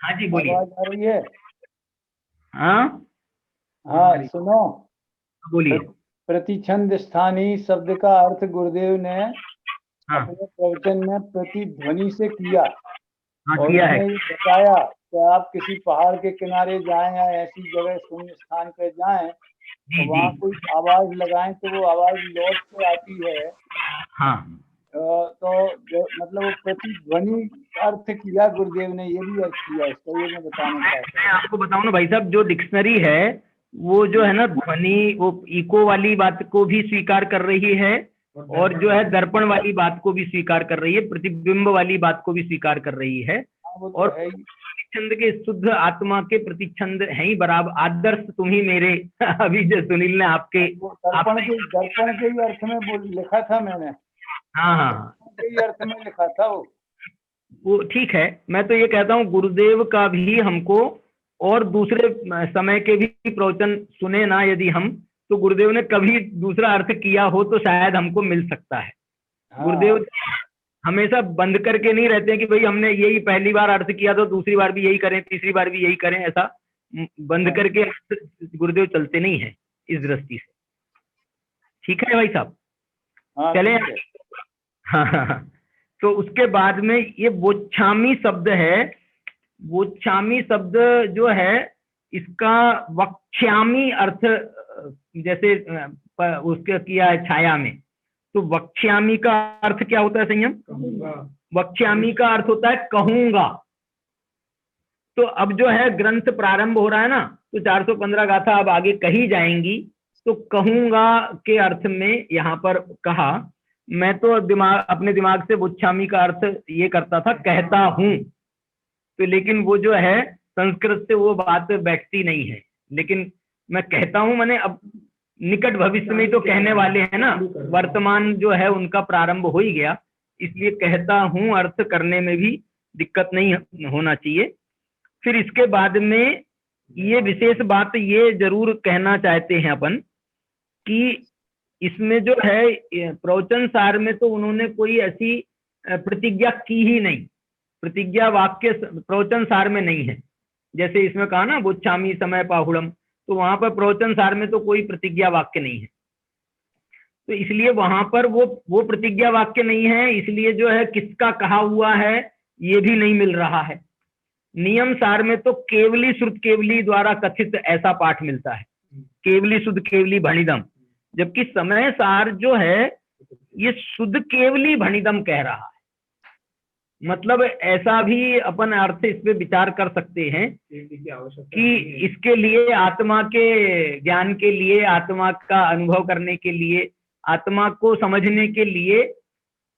Speaker 5: हाँ जी बोलिए।
Speaker 4: आवाज आ रही है?
Speaker 5: हाँ
Speaker 4: हाँ सुनो,
Speaker 5: बोलिए।
Speaker 4: प्रतिछंद स्थानीय शब्द का अर्थ गुरुदेव ने
Speaker 5: हाँ
Speaker 4: अपने प्रवचन में प्रतिध्वनि से किया।
Speaker 5: हाँ
Speaker 4: और
Speaker 5: किया है।
Speaker 4: उसने ये बताया कि आप किसी पहाड़ के किनारे जाएं या ऐसी जगह शून्य स्थान पर जाएं
Speaker 5: जी
Speaker 4: तो वहाँ
Speaker 5: जी
Speaker 4: कोई आवाज लगाएं तो वो आवाज लौट के आती है।
Speaker 5: हाँ
Speaker 4: मतलब वो प्रतिध्वनि अर्थ किया गुरुदेव ने, ये भी अर्थ किया इसका, ये मैं बताना चाहता
Speaker 5: मैं आपको बताऊं ना भाई साहब, जो डिक्शनरी है वो जो है ना ध्वनि, वो इको वाली बात को भी स्वीकार कर रही है और जो है दर्पण वाली बात को भी स्वीकार कर रही है, प्रतिबिंब वाली बात को भी स्वीकार कर रही है।
Speaker 4: हूँ।
Speaker 5: और प्रतिच्छंद के शुद्ध आत्मा के प्रतिच्छंद है ही बराबर आदर्श तुम ही मेरे। अभी जो सुनील ने आपके
Speaker 4: दर्पण के ही अर्थ में लिखा था मैंने।
Speaker 5: हाँ हाँ
Speaker 4: के ही अर्थ में लिखा था
Speaker 5: वो ठीक है। मैं तो ये कहता हूँ गुरुदेव का भी हमको और दूसरे समय के भी प्रवचन सुने ना यदि हम, तो गुरुदेव ने कभी दूसरा अर्थ किया हो तो शायद हमको मिल सकता है।
Speaker 4: हाँ।
Speaker 5: गुरुदेव हमेशा बंद करके नहीं रहते हैं कि भाई हमने यही पहली बार अर्थ किया तो दूसरी बार भी यही करें, तीसरी बार भी यही करें, ऐसा बंद करके गुरुदेव चलते नहीं है इस दृष्टि से। ठीक है भाई साहब?
Speaker 4: हाँ,
Speaker 5: चले। हाँ तो उसके बाद में ये वोच्छामी शब्द है। वोच्छामी शब्द जो है इसका वक्ष्यामी अर्थ जैसे उसके किया है छाया में, तो वक्ष्यामी का अर्थ क्या होता है संयम? वक्ष्यामी का अर्थ होता है कहूंगा। तो अब जो है ग्रंथ प्रारंभ हो रहा है ना, तो 415 गाथा अब आगे कही जाएंगी, तो कहूंगा के अर्थ में यहाँ पर कहा। मैं तो अपने दिमाग से वोच्छामी का अर्थ ये करता था कहता हूं, तो लेकिन वो जो है संस्कृत से वो बात बैठती नहीं है। लेकिन मैं कहता हूं मैंने अब निकट भविष्य में तो कहने वाले हैं ना, वर्तमान जो है उनका प्रारंभ हो ही गया, इसलिए कहता हूं अर्थ करने में भी दिक्कत नहीं होना चाहिए। फिर इसके बाद में ये विशेष बात ये जरूर कहना चाहते हैं अपन कि इसमें जो है प्रवचन सार में तो उन्होंने कोई ऐसी प्रतिज्ञा की ही नहीं, प्रतिज्ञा वाक्य प्रवचन सार में नहीं है। जैसे इसमें कहा ना वोच्छामी समय पाहुड़म, तो वहां पर प्रवचन सार में तो कोई प्रतिज्ञा वाक्य नहीं है, तो इसलिए वहां पर वो प्रतिज्ञा वाक्य नहीं है, इसलिए जो है किसका कहा हुआ है ये भी नहीं मिल रहा है। नियम सार में तो केवली श्रुत केवली द्वारा कथित ऐसा पाठ मिलता है, केवली शुद्ध केवली भणिदम, जबकि समय सार जो है ये शुद्ध केवली भणिदम कह रहा है। मतलब ऐसा भी अपन अर्थ इस पे विचार कर सकते हैं कि इसके लिए आत्मा के ज्ञान के लिए, आत्मा का अनुभव करने के लिए, आत्मा को समझने के लिए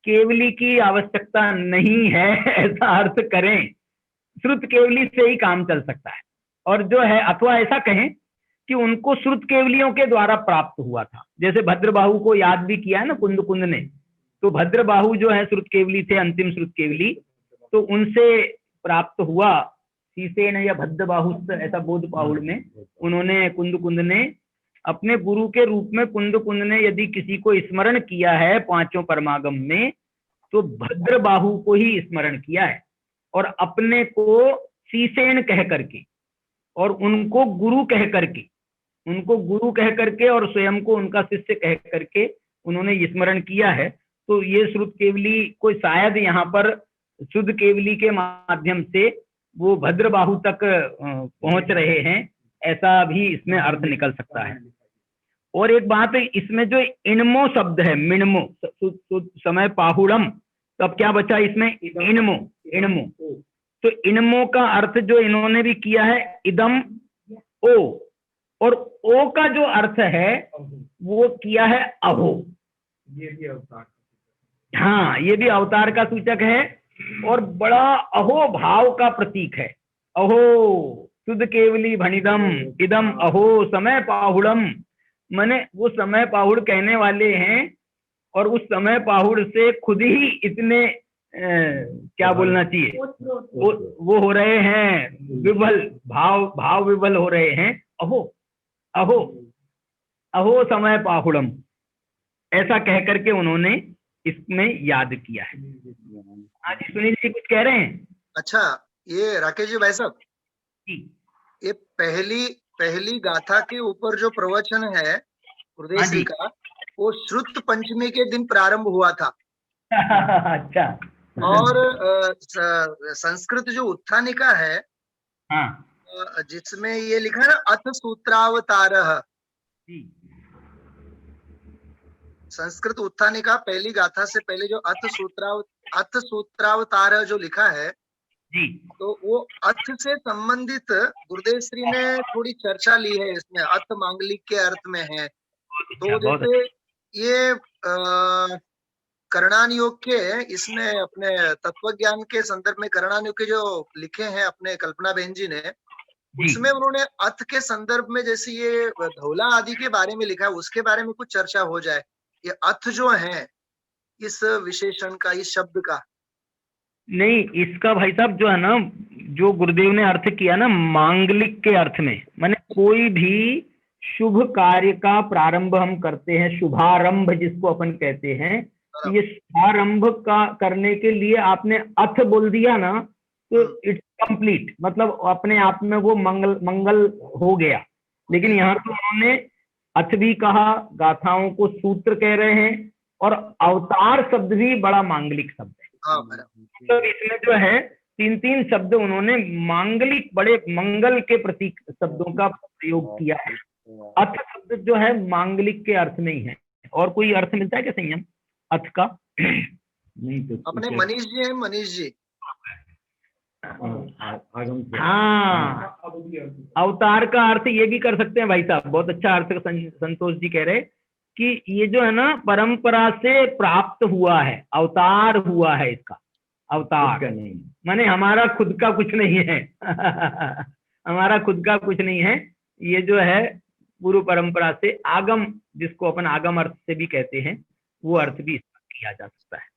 Speaker 5: केवली की आवश्यकता नहीं है, ऐसा अर्थ करें। श्रुत केवली से ही काम चल सकता है। और जो है अथवा ऐसा कहें कि उनको श्रुत केवलियों के द्वारा प्राप्त हुआ था, जैसे भद्रबाहु को याद भी किया है ना कुंद कुंद ने, तो भद्रबाहु जो है श्रुत केवली थे, अंतिम श्रुत केवली, तो उनसे प्राप्त हुआ। सीसेन या भद्रबाहु ऐसा बोध पाहुड़ में उन्होंने कुंद कुंद ने अपने गुरु के रूप में, कुंद कुंद ने यदि किसी को स्मरण किया है पांचों परमागम में तो भद्रबाहु को ही स्मरण किया है, और अपने को सीसेन कह करके और उनको गुरु कह करके, उनको गुरु कह करके और स्वयं को उनका शिष्य कह करके उन्होंने स्मरण किया है। तो ये श्रुत केवली को शायद यहाँ पर शुद्ध केवली के माध्यम से वो भद्रबाहु तक पहुंच रहे हैं, ऐसा भी इसमें अर्थ निकल सकता है। और एक बात है, इसमें जो इनमो शब्द है, मिनमो समय पाहुड़म, तो अब क्या बचा इसमें? इनमो। इनमो, तो इनमो का अर्थ जो इन्होंने भी किया है इदम ओ, और ओ का जो अर्थ है वो किया है अहो।
Speaker 8: ये भी अवतार,
Speaker 5: हाँ ये भी अवतार का सूचक है और बड़ा अहो भाव का प्रतीक है। अहो शुद्ध केवली भणिदम इदम अहो समय पाहुड़म, माने वो समय पाहुड़ कहने वाले हैं
Speaker 1: और उस समय पाहुड़ से खुद ही इतने क्या बोलना चाहिए, वो हो रहे हैं विभल, भाव विभल हो रहे हैं। अहो अहो अहो समय पाहुड़म, ऐसा कह करके उन्होंने इसमें याद किया है। हाँ जी, सुनील जी कुछ कह रहे हैं?
Speaker 7: अच्छा, ये राकेश जी भाई साहब, ये पहली गाथा के ऊपर जो प्रवचन है गुरुदेव का, वो श्रुत पंचमी के दिन प्रारंभ हुआ था।
Speaker 1: अच्छा।
Speaker 7: और संस्कृत जो उत्थानिका है,
Speaker 1: हाँ,
Speaker 7: जिसमें ये लिखा है ना अथ सूत्रावतारः, संस्कृत उत्थानिका पहली गाथा से पहले जो अथ सूत्रावतारः जो लिखा है
Speaker 1: जी,
Speaker 7: तो वो अर्थ से संबंधित गुरुदेव श्री ने थोड़ी चर्चा ली है इसमें, अर्थ मांगलिक के अर्थ में है। तो जैसे ये करणान योग के, इसमें अपने तत्व ज्ञान के संदर्भ में करणान योग के जो लिखे हैं अपने कल्पना बहन जी ने, उसमें उन्होंने अर्थ के संदर्भ में जैसे ये धौला आदि के बारे में लिखा है, उसके बारे में कुछ चर्चा हो जाए। ये अर्थ जो है इस विशेषण का, इस शब्द का,
Speaker 1: नहीं इसका भाई साहब जो है ना, जो गुरुदेव ने अर्थ किया ना मांगलिक के अर्थ में, माने कोई भी शुभ कार्य का प्रारंभ हम करते हैं, शुभारंभ जिसको अपन कहते हैं, ये शुभारंभ का करने के लिए आपने अथ बोल दिया ना तो इट्स कंप्लीट, मतलब अपने आप में वो मंगल हो गया। लेकिन यहाँ तो उन्होंने अथ भी कहा, गाथाओं को सूत्र कह रहे हैं, और अवतार शब्द भी बड़ा मांगलिक शब्द है। तो इसमें जो है तीन शब्द उन्होंने मांगलिक, बड़े मंगल के प्रतीक शब्दों का प्रयोग किया है। अथ शब्द जो है मांगलिक के अर्थ में ही है। और कोई अर्थ मिलता है क्या संयम अथ का?
Speaker 6: नहीं तो
Speaker 7: अपने मनीष जी हैं, मनीष जी।
Speaker 1: हाँ, अवतार का अर्थ ये भी कर सकते हैं भाई साहब, बहुत अच्छा अर्थ संतोष जी कह रहे कि ये जो है ना परंपरा से प्राप्त हुआ है, अवतार हुआ है इसका। अवतार नहीं माने हमारा खुद का कुछ नहीं है हमारा खुद का कुछ नहीं है, ये जो है पूर्व परंपरा से आगम, जिसको अपन आगम अर्थ से भी कहते हैं, वो अर्थ भी इसका किया जा सकता है।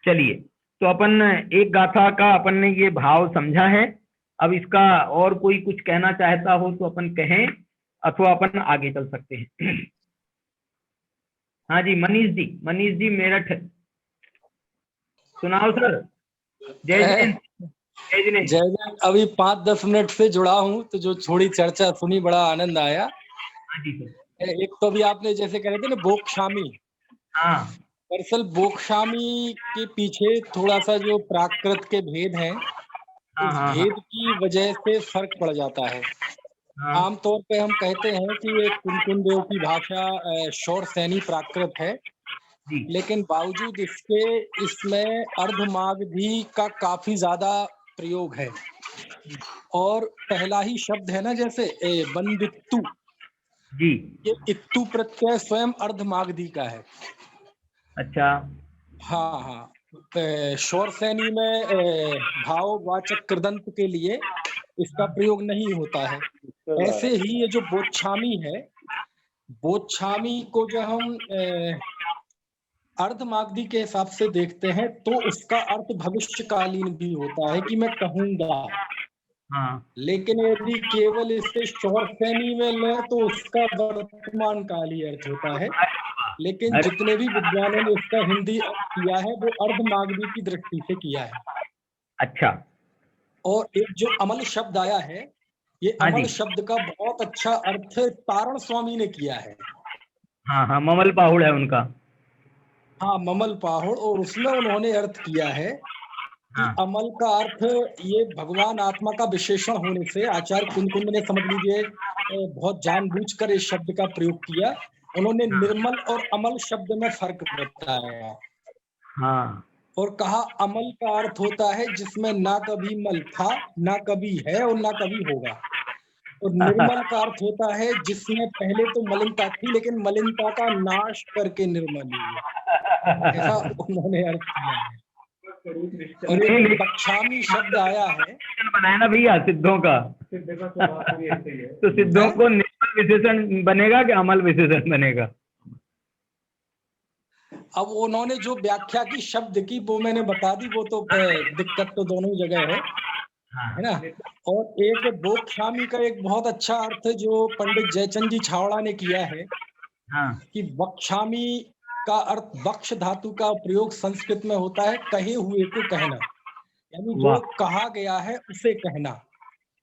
Speaker 1: चलिए, तो अपन एक गाथा का अपन ने ये भाव समझा है। अब इसका और कोई कुछ कहना चाहता हो तो अपन कहें, अथवा अपन आगे चल सकते हैं। हाँ जी, मनीष जी मेरठ, सुनाओ सर। जय जय।
Speaker 9: अभी 5-10 मिनट से जुड़ा हूँ, तो जो थोड़ी चर्चा सुनी बड़ा आनंद आया।
Speaker 1: हाँ जी सर।
Speaker 9: एक तो भी आपने जैसे कह रहे थे ना बोक्शामी,
Speaker 1: हाँ,
Speaker 9: दरअसल बोक्शामी के पीछे थोड़ा सा जो प्राकृत के भेद हैं, उस भेद की वजह से फर्क पड़ जाता है। आमतौर पे हम कहते हैं कि ये कुंकुन देव की भाषा शौर सैनी प्राकृत है, लेकिन बावजूद इसके इसमें अर्धमागधी का काफी ज्यादा प्रयोग है। और पहला ही शब्द है ना, जैसे बंदित्तु
Speaker 1: जी,
Speaker 9: ये इत्तु प्रत्यय स्वयं अर्धमागधी का है। अच्छा, हाँ, शौर सैनी में भाववाचक कृदंत के लिए इसका प्रयोग नहीं होता है। ऐसे ही ये जो बोच्छामी है, बोच्छामी को जो हम अर्धमागधी के हिसाब से देखते हैं तो उसका अर्थ भविष्यकालीन भी होता है कि मैं कहूंगा। हाँ, लेकिन यदि केवल इसे शौर सैनी में लें तो उसका वर्तमान काली अर्थ होता है। लेकिन जितने भी विद्वानों ने इसका हिंदी अर्थ किया है वो अर्धमागधी की दृष्टि से किया है। अच्छा, और एक जो अमल शब्द आया है, ये अमल शब्द का बहुत अच्छा अर्थ तारण स्वामी ने किया है। हाँ, ममल पाहुड़ है उनका। हाँ, ममल पाहुड़, और उसमें उन्होंने अर्थ किया है कि अमल का अर्थ ये भगवान आत्मा का विशेषण होने से आचार्य कुंकुंद ने, समझ लीजिए, बहुत जानबूझकर इस शब्द का प्रयोग किया। उन्होंने निर्मल और अमल शब्द में फर्क बताया। हाँ, और कहा अमल का अर्थ होता है जिसमें ना कभी मल था, ना कभी है और ना कभी होगा। और निर्मल का अर्थ होता है जिसमें पहले तो मलिनता थी लेकिन मलिनता का नाश करके निर्मल हुआ। ऐसा उन्होंने अर्थ किया है। और एक बक्षामी शब्द आया है, बनाया ना भैया सिद्धों का, तो सिद्धों को निर्मल विशेषण बनेगा कि अमल विशेषण बनेगा? अब उन्होंने जो व्याख्या की शब्द की वो मैंने बता दी, वो तो दिक्कत तो दोनों जगह है ना। और एक बोक्षामी का एक बहुत अच्छा अर्थ जो पंडित जयचंद जी छावड़ा ने किया है कि वक्षामी का अर्थ वक्ष धातु का प्रयोग संस्कृत में होता है कहे हुए को कहना, यानी जो कहा गया है उसे कहना।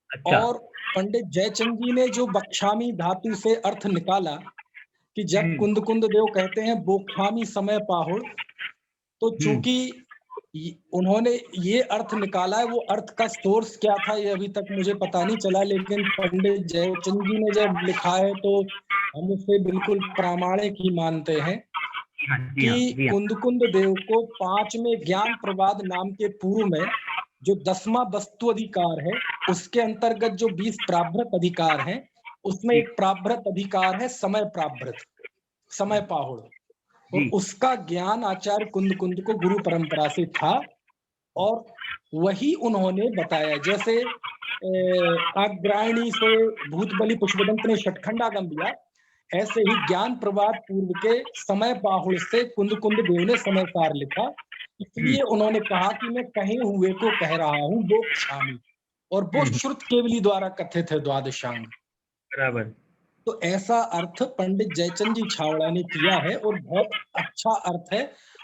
Speaker 1: अच्छा।
Speaker 9: और पंडित जयचंद जी ने जो वक्षामी धातु से अर्थ निकाला कि जब कुंद कुंद देव कहते हैं बोक्षामी समय पाहुड़, तो चूंकि उन्होंने ये अर्थ निकाला है, वो अर्थ का सोर्स क्या था ये अभी तक मुझे पता नहीं चला, लेकिन पंडित जयचंद जी ने जब लिखा है तो हम उसे बिल्कुल प्रामाणिक ही मानते हैं कि कुंद कुंद देव को 5वें ज्ञान प्रवाद नाम के पूर्व में जो 10वां वस्तु अधिकार है उसके अंतर्गत जो 20 प्राभृत अधिकार हैं, उसमें एक प्राभृत अधिकार है समय प्राभृत, समय पाहुड़, और उसका ज्ञान आचार्य कुंद कुंद को गुरु परंपरा से था और वही उन्होंने बताया। जैसे अग्रायणी से भूतबली पुष्पदंत ने षटखंडागम दिया, ऐसे ही ज्ञान प्रवाद पूर्व के समय पाहुड़ से कुंद कुंद देव ने समय सार लिखा, इसलिए उन्होंने कहा कि मैं कहे हुए को कह रहा हूँ बोक्षामी, और वो श्रुत केवली द्वारा कथित है द्वादशांग।
Speaker 1: बराबर।
Speaker 9: तो ऐसा अर्थ पंडित जयचंद जी छावड़ा ने किया है और बहुत अच्छा अर्थ है।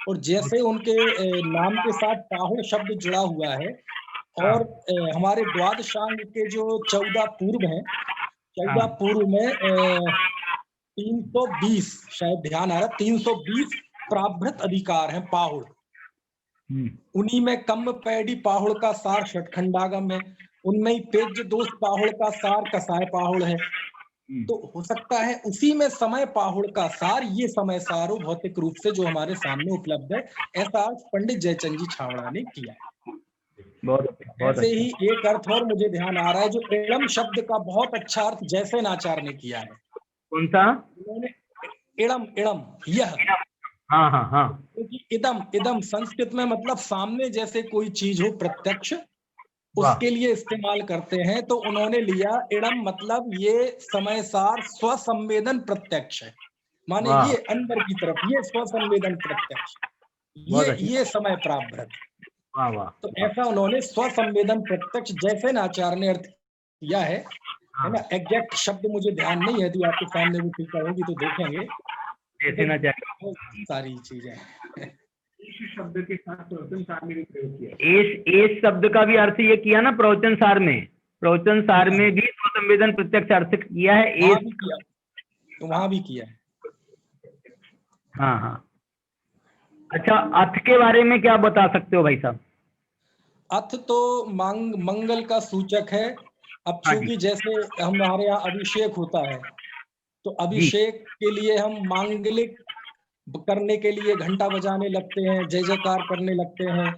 Speaker 9: और जैसे उनके नाम के साथ पाहुड़ शब्द जुड़ा हुआ है और हमारे द्वादशांग के जो 14 पूर्व हैं, 14 पूर्व में 320 शायद ध्यान आ रहा, 320 प्राभृत अधिकार हैं पाहुड़, उन्हीं में कम पैडी पाहुड़ का सार षटखंडागम है, उनमें ही पेज दोष पाहुड़ का सार कसाय पाहुड़ है। तो हो सकता है उसी में समय पाहुड़ का सार ये समय सारो भौतिक रूप से जो हमारे सामने उपलब्ध है, ऐसा अर्थ पंडित जयचंद जी छावड़ा ने किया है। बहुत ऐसे ही एक अर्थ और मुझे ध्यान आ रहा है, जो इड़म शब्द का बहुत अच्छा अर्थ जैसे नाचार ने किया है।
Speaker 1: कौन सा?
Speaker 9: इड़म, इड़म, यह।
Speaker 1: हाँ हाँ हाँ।
Speaker 9: क्योंकि इदम, इदम संस्कृत में मतलब सामने जैसे कोई चीज हो प्रत्यक्ष, उसके लिए इस्तेमाल करते हैं। तो उन्होंने लिया इड़म मतलब ये समय सार स्वसंवेदन प्रत्यक्ष है, माने ये अंदर की तरफ, ये स्वसंवेदन प्रत्यक्ष, ये समय प्राभृत। तो ऐसा उन्होंने स्वसंवेदन प्रत्यक्ष जैसे नाचार ने अर्थ किया है ना। एग्जैक्ट शब्द मुझे ध्यान नहीं है, यदि आपके सामने वो टीका होगी तो देखेंगे। सारी चीजें
Speaker 8: शब्द के साथ प्रवचन सार में भी प्रयोग किया।
Speaker 1: एस शब्द का भी अर्थ ये किया ना प्रवचन सार में, प्रवचन सार में भी स्वसंवेदन प्रत्यक्ष अर्थ किया है, एस
Speaker 9: वहां भी किया है।
Speaker 1: हाँ हाँ। अच्छा, अथ के बारे में क्या बता सकते हो भाई साहब?
Speaker 9: अथ तो मंगल का सूचक है। अब चूंकि जैसे हमारे यहाँ अभिषेक होता है, तो अभिषेक के लिए हम मांगलिक करने के लिए घंटा बजाने लगते हैं, जय जयकार करने लगते हैं।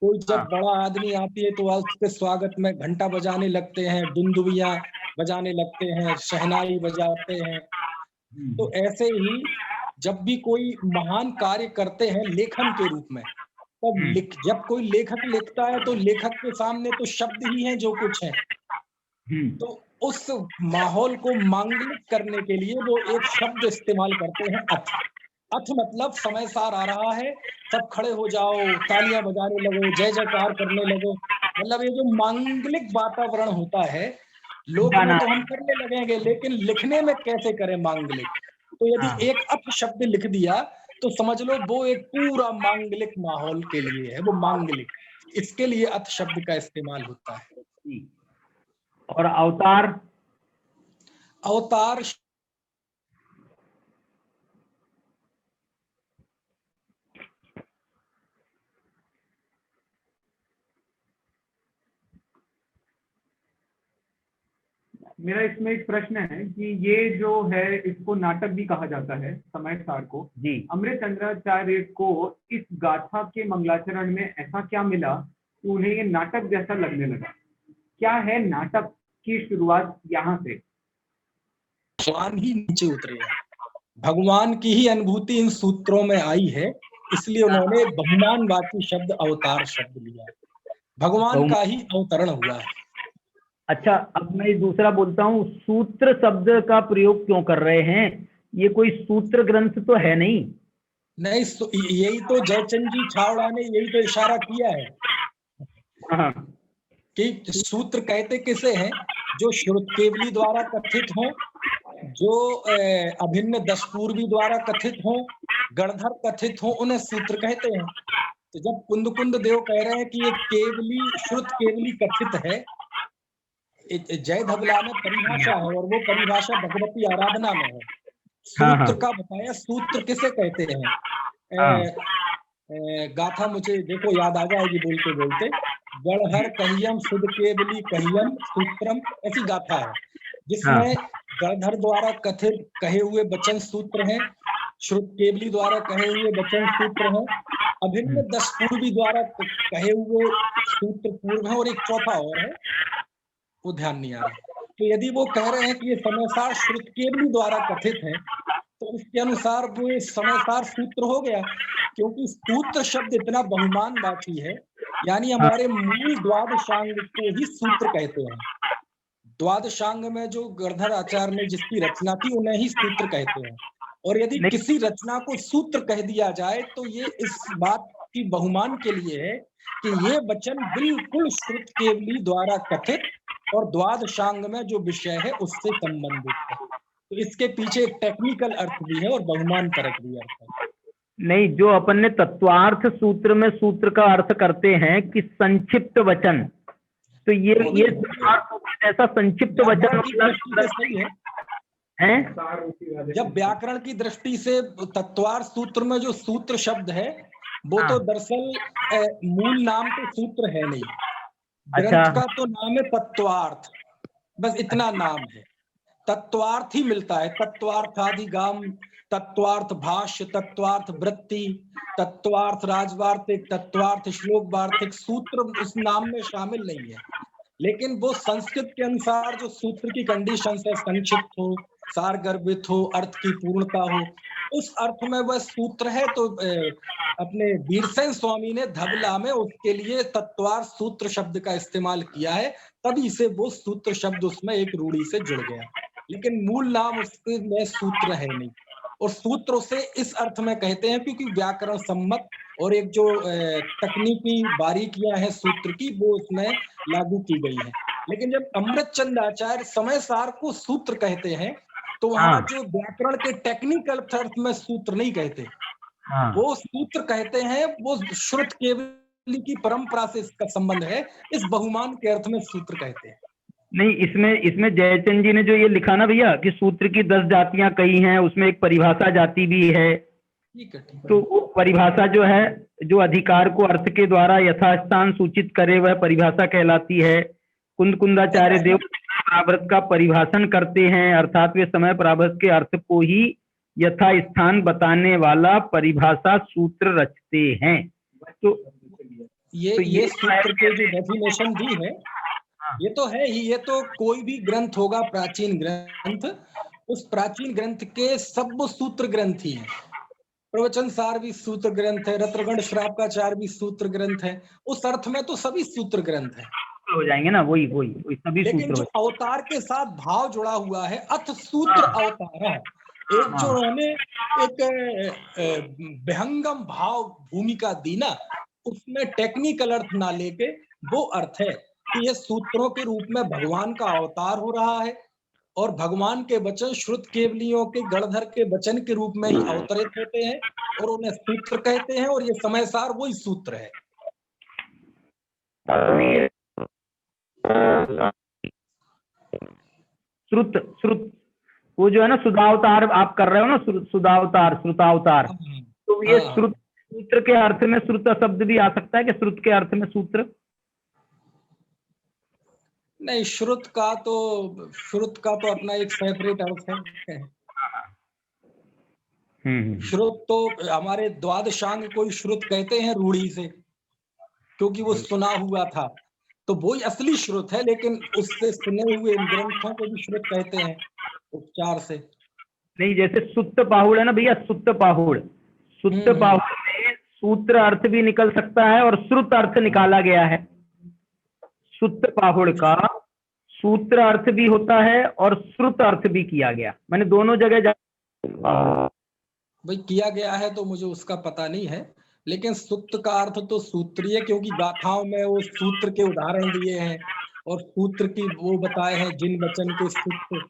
Speaker 9: कोई जब बड़ा आदमी आती है तो उसके स्वागत में घंटा बजाने लगते हैं, दुंदुबियां बजाने लगते हैं, शहनाई बजाते हैं। तो ऐसे ही जब भी कोई महान कार्य करते हैं लेखन के रूप में, तब जब कोई लेखक लिखता है तो लेखक के सामने तो शब्द ही हैं जो कुछ है, तो उस माहौल को मांगलिक करने के लिए वो एक शब्द इस्तेमाल करते हैं, अथ। अथ मतलब समय सार आ रहा है, सब खड़े हो जाओ, तालियां बजाने लगो, जय जयकार करने लगो। मतलब ये जो मांगलिक वातावरण होता है, लोक में तो हम करने लगेंगे, लेकिन लिखने में कैसे करें मांगलिक? तो यदि एक अथ शब्द लिख दिया तो समझ लो वो एक पूरा मांगलिक माहौल के लिए है, वो मांगलिक, इसके लिए अथ शब्द का इस्तेमाल होता है।
Speaker 1: और अवतार?
Speaker 9: अवतार
Speaker 8: मेरा इसमें एक प्रश्न है कि ये जो है इसको नाटक भी कहा जाता है, समय सार को जी। अमृतचंद्राचार्य को इस गाथा के मंगलाचरण में ऐसा क्या मिला कि उन्हें ये नाटक जैसा लगने लगा? क्या है नाटक की शुरुआत यहाँ से?
Speaker 9: भगवान ही नीचे उतरे हैं, भगवान की ही अनुभूति इन सूत्रों में आई है, इसलिए उन्होंने बहुमानवाची शब्द अवतार शब्द लिया, भगवान का ही अवतरण हुआ है।
Speaker 1: अच्छा, अब मैं दूसरा बोलता हूँ, सूत्र शब्द का प्रयोग क्यों कर रहे हैं? ये कोई सूत्र ग्रंथ तो है नहीं।
Speaker 9: नहीं, यही तो जयचंद जी छावड़ा ने यही तो इशारा किया है कि सूत्र कहते किसे हैं, जो श्रुत केवली द्वारा कथित हो, जो अभिन्न दशपूर्वी द्वारा कथित हो, गणधर कथित हो, उन्हें सूत्र कहते हैं। तो जब कुंद कुंद देव कह रहे हैं कि ये केवली श्रुत केवली कथित है, जय धबला में परिभाषा है और वो परिभाषा भगवती आराधना में है। सूत्र का बताया, सूत्र किसे कहते हैं? गाथा मुझे देखो याद आ जाएगी बोलते बोलते, गणहर कहियम सुध केवली कहियम सूत्रम, ऐसी गाथा है जिसमें गणधर द्वारा कथित कहे हुए वचन सूत्र हैं, श्रुत केवली द्वारा कहे हुए वचन सूत्र हैं, अभिन्न दशपूर्वी द्वारा कहे हुए सूत्र पूर्व है, और एक चौथा और है, वो ध्यान नहीं आ रहा। तो यदि वो कह रहे हैं कि ये समयसार श्रुत केवली द्वारा कथित है, तो उसके अनुसार वो समयसार सूत्र हो गया, क्योंकि सूत्र शब्द इतना बहुमानवाची है, यानी हमारे मूल द्वादशांग को ही सूत्र कहते हैं। द्वादशांग में जो गणधर आचार्य ने जिसकी रचना की उन्हें ही सूत्र कहते हैं, और यदि किसी रचना को सूत्र कह दिया जाए तो ये इस बात की बहुमान के लिए है कि ये वचन बिल्कुल श्रुत केवली द्वारा कथित और द्वादशांग में जो विषय है उससे संबंधित है। तो इसके पीछे एक टेक्निकल अर्थ भी है और बहुमान परक भी अर्थ है।
Speaker 5: नहीं, जो अपन ने तत्वार्थ सूत्र में सूत्र का अर्थ करते हैं कि संक्षिप्त वचन, तो ये ऐसा संक्षिप्त वचन
Speaker 9: सही है। जब व्याकरण की दृष्टि से तत्वार्थ सूत्र में जो सूत्र शब्द है वो तो दरअसल मूल नाम तो सूत्र है नहीं, ग्रंथ का तो नाम है तत्वार्थ, बस इतना नाम है, तत्वार्थ ही मिलता है। तत्वार्थाधिगाम, तत्वार्थ भाष्य, तत्वार्थ वृत्ति, तत्वार्थ राजवार्तिक, तत्वार्थ श्लोक वार्तिक, सूत्र उस नाम में शामिल नहीं है। लेकिन वो संस्कृत के अनुसार जो सूत्र की कंडीशन है, संक्षिप्त हो, सारगर्भित हो, अर्थ की पूर्णता हो, उस अर्थ में वह सूत्र है। तो अपने वीरसेन स्वामी ने धबला में उसके लिए तत्वार्थ सूत्र शब्द का इस्तेमाल किया है, तभी से वो सूत्र शब्द उसमें एक रूढ़ी से जुड़ गया, लेकिन मूल नाम उसके में सूत्र है नहीं। और सूत्र उसे इस अर्थ में कहते हैं क्योंकि व्याकरण सम्मत और एक जो तकनीकी बारीकियां हैं सूत्र की वो उसमें लागू की गई है। लेकिन जब अमृतचंद आचार्य समयसार को सूत्र कहते हैं तो वहां जो व्याकरण के टेक्निकल अर्थ में सूत्र नहीं कहते, वो सूत्र कहते हैं, वो श्रुत केवली की परंपरा से इसका संबंध है, इस बहुमान के अर्थ में सूत्र कहते हैं।
Speaker 5: नहीं, इसमें जयचंद जी ने जो ये लिखा ना भैया कि सूत्र की 10 जातियां कही हैं, उसमें एक परिभाषा जाति भी है। तो वो परिभाषा जो है, जो अधिकार को अर्थ के द्वारा यथास्थान सूचित करे, वह परिभाषा कहलाती है। कुंदाचार्य देव पराभृत का परिभाषण करते हैं, अर्थात वे समय पराभृत के अर्थ को ही यथास्थान बताने वाला परिभाषा सूत्र रचते हैं। तो
Speaker 9: ये सूत्र के जो डेफिनेशन दी है ये तो है ही, ये तो कोई भी ग्रंथ होगा प्राचीन ग्रंथ, उस प्राचीन ग्रंथ के सब सूत्र ग्रंथ ही हैं। प्रवचन सार भी सूत्र ग्रंथ है, रत्रगण श्रावकाचार भी सूत्र ग्रंथ है, उस अर्थ में तो सभी सूत्र ग्रंथ है,
Speaker 5: हो जाएंगे ना, वही सभी सूत्र।
Speaker 9: लेकिन जो अवतार के साथ भाव जुड़ा हुआ है, अथ सूत्र अवतार है, एक जो उन्होंने एक विहंगम भाव भूमिका दी ना, उसमें टेक्निकल अर्थ ना लेके वो अर्थ है कि ये सूत्रों के रूप में भगवान का अवतार हो रहा है और भगवान के वचन श्रुत केवलियों के गणधर के वचन के रूप में ही अवतरित होते हैं और उन्हें सूत्र कहते हैं, और ये समयसार वही सूत्र है।
Speaker 5: श्रुत वो जो है ना, सुधावतार आप कर रहे हो ना, सुधावतार श्रुतावतार, तो ये श्रुत सूत्र के अर्थ में श्रुत शब्द भी आ सकता है कि श्रुत के अर्थ में सूत्र?
Speaker 9: नहीं, श्रुत का तो अपना एक सेपरेट अर्थ है। श्रुत तो हमारे द्वादशांग को ही श्रुत कहते हैं रूढ़ी से, क्योंकि वो सुना हुआ था, तो वही असली श्रुत है, लेकिन उससे सुने हुए इन ग्रंथों को भी श्रुत कहते हैं उपचार से।
Speaker 5: नहीं, जैसे सुत्त पाहुड़ है ना भैया, सुत्त पाहुड़ में सूत्र अर्थ भी निकल सकता है और श्रुत अर्थ निकाला गया है। सुत्त पाहुड़ का सूत्र अर्थ भी होता है और श्रुत अर्थ भी किया गया, मैंने दोनों जगह
Speaker 9: भाई किया गया है तो मुझे उसका पता नहीं है, लेकिन सूत्र का अर्थ तो सूत्रीय, क्योंकि गाथाओं में वो सूत्र के उदाहरण दिए हैं और सूत्र की वो बताए हैं जिन वचन के सूत्र।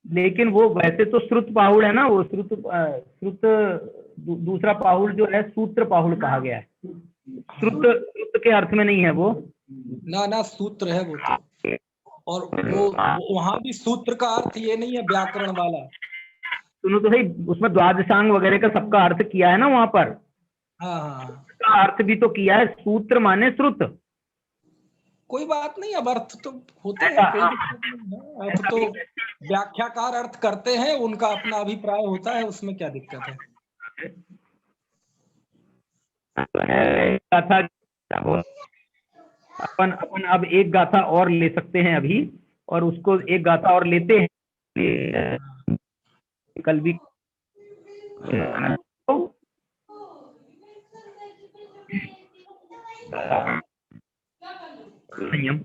Speaker 5: लेकिन वो वैसे तो श्रुत पाहुड़ है ना, वो दूसरा पाहुड़ जो है सूत्र पाहुड़ कहा गया है, श्रुत के अर्थ में नहीं है वो
Speaker 9: ना सूत्र है वो तो। और वो वहां भी सूत्र का अर्थ ये नहीं है व्याकरण वाला।
Speaker 5: सुनो तो भाई, उसमें द्वादशांग वगैरह का सबका अर्थ किया है ना वहां पर।
Speaker 9: हाँ,
Speaker 5: उसका अर्थ भी तो किया है, सूत्र माने श्रुत।
Speaker 9: कोई बात नहीं, अब अर्थ तो होते हैं, कोई दिक्कत नहीं है। अर्थ तो व्याख्याकार अर्थ करते हैं, उनका अपना अभिप्राय होता है, उसमें क्या दिक्कत है।
Speaker 5: अपन अब एक गाथा और ले सकते हैं अभी, और उसको एक गाथा और लेते हैं कल भी। संयम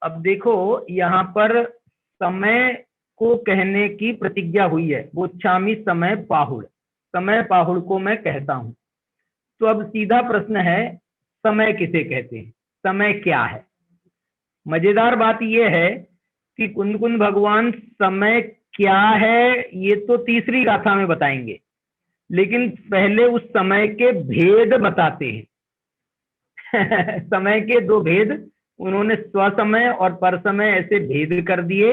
Speaker 5: अब देखो यहाँ पर समय को कहने की प्रतिज्ञा हुई है, वो छामी समय पाहुड़, समय पाहुड़ को मैं कहता हूं। तो अब सीधा प्रश्न है, समय किसे कहते हैं, समय क्या है। मजेदार बात यह है कि कुंद भगवान समय क्या है ये तो तीसरी गाथा में बताएंगे, लेकिन पहले उस समय के भेद बताते हैं। समय के दो भेद उन्होंने स्वसमय और परसमय ऐसे भेद कर दिए,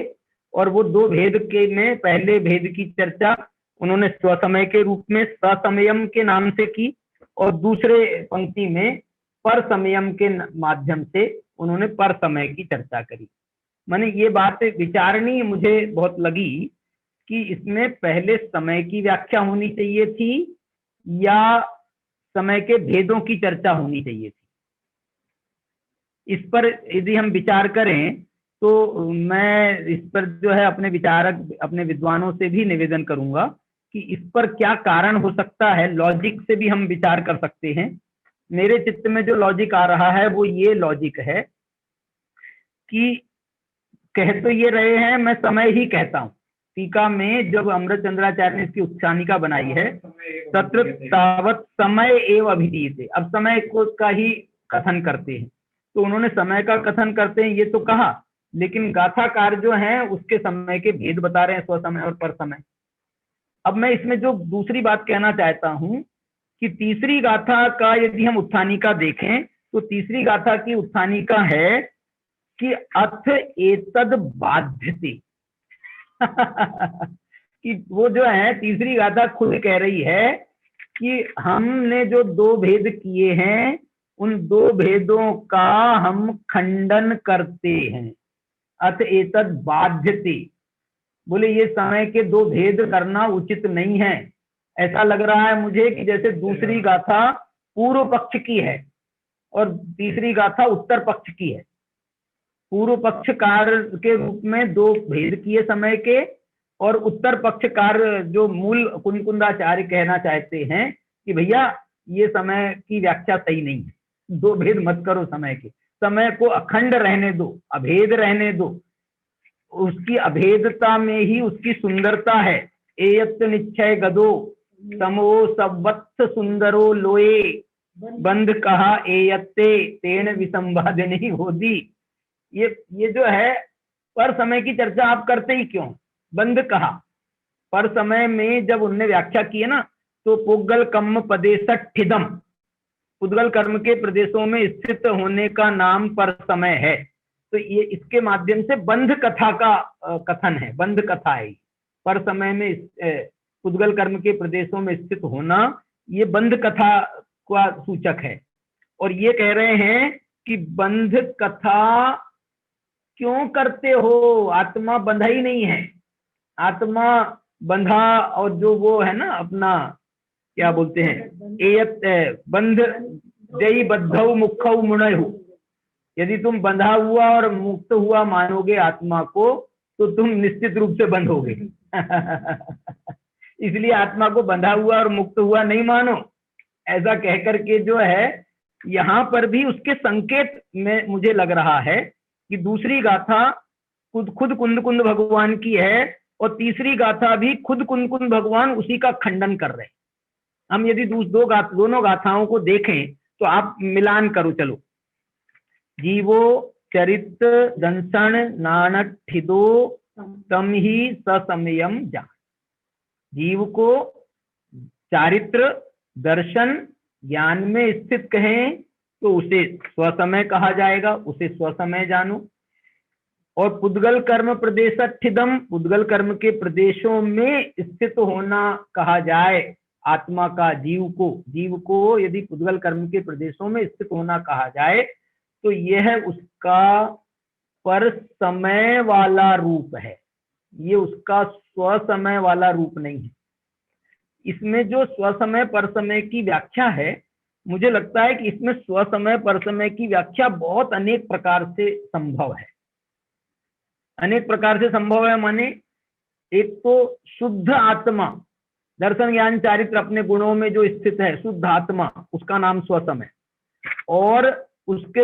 Speaker 5: और वो दो भेद के में पहले भेद की चर्चा उन्होंने स्वसमय के रूप में ससमयम के नाम से की, और दूसरे पंक्ति में परसमयम के माध्यम से उन्होंने परसमय की चर्चा करी। माने ये बात विचारणीय मुझे बहुत लगी कि इसमें पहले समय की व्याख्या होनी चाहिए थी या समय के भेदों की चर्चा होनी चाहिए थी। इस पर यदि हम विचार करें तो मैं इस पर जो है अपने विचारक, अपने विद्वानों से भी निवेदन करूंगा कि इस पर क्या कारण हो सकता है। लॉजिक से भी हम विचार कर सकते हैं। मेरे चित्त में जो लॉजिक आ रहा है वो ये लॉजिक है कि कह तो ये रहे हैं, मैं समय ही कहता हूँ। टीका में जब अमृतचंद्राचार्य ने इसकी उत्सानिका बनाई है, तत्र तावत समय एवं अभिधीयते, अब समय को का ही कथन करते हैं, तो उन्होंने समय का कथन करते हैं ये तो कहा, लेकिन गाथाकार जो हैं उसके समय के भेद बता रहे हैं, स्वसमय और परसमय। अब मैं इसमें जो दूसरी बात कहना चाहता हूं कि तीसरी गाथा का यदि हम उत्थानिका देखें तो तीसरी गाथा की उत्थानिका है कि अथ एतद बाध्यते। कि वो जो है तीसरी गाथा खुद कह रही है कि हमने जो दो भेद किए हैं उन दो भेदों का हम खंडन करते हैं। अथ एतद बाध्यते, बोले ये समय के दो भेद करना उचित नहीं है। ऐसा लग रहा है मुझे कि जैसे दूसरी गाथा पूर्व पक्ष की है और तीसरी गाथा उत्तर पक्ष की है। पूर्व पक्षकार के रूप में दो भेद किए समय के, और उत्तर पक्षकार जो मूल कुंदाचार्य कहना चाहते हैं कि भैया ये समय की व्याख्या सही नहीं है, दो भेद मत करो समय के, समय को अखंड रहने दो, अभेद रहने दो। उसकी अभेदता में ही उसकी सुंदरता है। एयत निश्चय गदो समो सवत्स सुंदरो लोए, बंध कहा एयत्ते तेन विसंवादिनी होदी। ये जो है पर समय की चर्चा आप करते ही क्यों, बंध कहा। पर समय में जब उनने व्याख्या की है ना, तो पुग्गल कम्म पदेशठिदम, पुद्गल कर्म के प्रदेशों में स्थित होने का नाम पर समय है। तो ये इसके माध्यम से बंध कथा का कथन है, बंध कथा है। पर समय में पुद्गल कर्म के प्रदेशों में स्थित होना ये बंध कथा का सूचक है। और ये कह रहे हैं कि बंध कथा क्यों करते हो, आत्मा बंधा ही नहीं है। आत्मा बंधा, और जो वो है ना अपना क्या बोलते हैं, एयत बंध जय बद्धौ मुखौ मुणयु, यदि तुम बंधा हुआ और मुक्त हुआ मानोगे आत्मा को तो तुम निश्चित रूप से बंधोगे। इसलिए आत्मा को बंधा हुआ और मुक्त हुआ नहीं मानो, ऐसा कह करके जो है यहाँ पर भी उसके संकेत में मुझे लग रहा है कि दूसरी गाथा खुद कुंद भगवान की है और तीसरी गाथा भी खुद कुंद भगवान उसी का खंडन कर रहे हैं। हम यदि दोनों गाथाओं को देखें तो आप मिलान करो चलो। जीवो चरित्र दंसन नानठिदो तम ही ससमयम जान। जीव को चारित्र दर्शन ज्ञान में स्थित कहें तो उसे स्वसमय कहा जाएगा, उसे स्वसमय जानो। और पुद्गल कर्म प्रदेशठिदम, पुद्गल कर्म के प्रदेशों में स्थित होना कहा जाए आत्मा का, जीव को यदि पुद्गल कर्म के प्रदेशों में स्थित होना कहा जाए तो यह उसका पर समय वाला रूप है, ये उसका स्वसमय वाला रूप नहीं है। इसमें जो स्वसमय पर समय की व्याख्या है, मुझे लगता है कि इसमें स्वसमय पर समय की व्याख्या बहुत अनेक प्रकार से संभव है। अनेक प्रकार से संभव है माने एक तो शुद्ध आत्मा, दर्शन ज्ञान चारित्र अपने गुणों में जो स्थित है शुद्ध आत्मा, उसका नाम स्वसमय, और उसके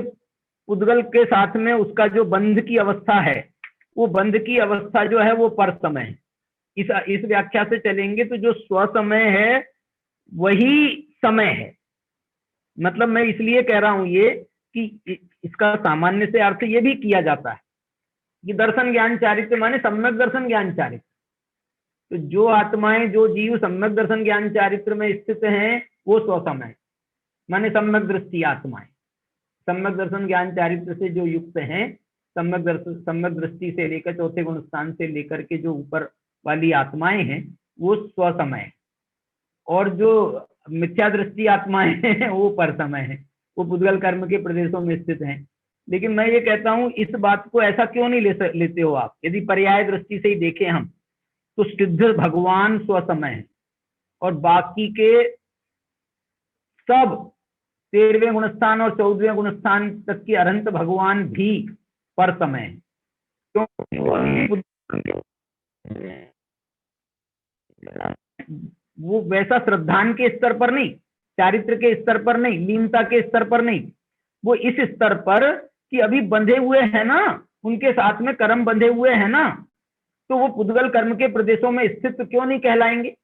Speaker 5: पुद्गल के साथ में उसका जो बंध की अवस्था है, वो बंध की अवस्था जो है वो पर समय है। इस व्याख्या से चलेंगे तो जो स्वसमय है वही समय है। मतलब मैं इसलिए कह रहा हूं ये कि इसका सामान्य से अर्थ ये भी किया जाता है कि दर्शन ज्ञान चारित्र माने सम्यक दर्शन ज्ञान चारित्र। तो जो आत्माएं, जो जीव सम्यक दर्शन ज्ञान चारित्र में स्थित हैं वो स्वसमय माने सम्यक दृष्टि आत्माएं। सम्यक दर्शन ज्ञान चारित्र से जो युक्त हैं, सम्यक दृष्टि से लेकर चौथे गुण स्थान से लेकर के जो ऊपर वाली आत्माएं हैं वो स्वसमय, और जो मिथ्या दृष्टि आत्माएं हैं वो पर समय है, वो पुद्गल कर्म के प्रदेशों में स्थित हैं। लेकिन मैं ये कहता हूं इस बात को ऐसा क्यों नहीं लेते हो आप। यदि पर्याय दृष्टि से ही देखें हम तो सिद्ध भगवान स्वसमय है और बाकी के सब 13वें गुणस्थान और 14वें गुणस्थान तक के अनंत भगवान भी पर समय है। क्यों? वो वैसा श्रद्धान के स्तर पर नहीं, चारित्र के स्तर पर नहीं, लीनता के स्तर पर नहीं, वो इस स्तर पर कि अभी बंधे हुए हैं ना, उनके साथ में कर्म बंधे हुए हैं ना, तो वो पुद्गल कर्म के प्रदेशों में स्थित क्यों नहीं कहलाएंगे।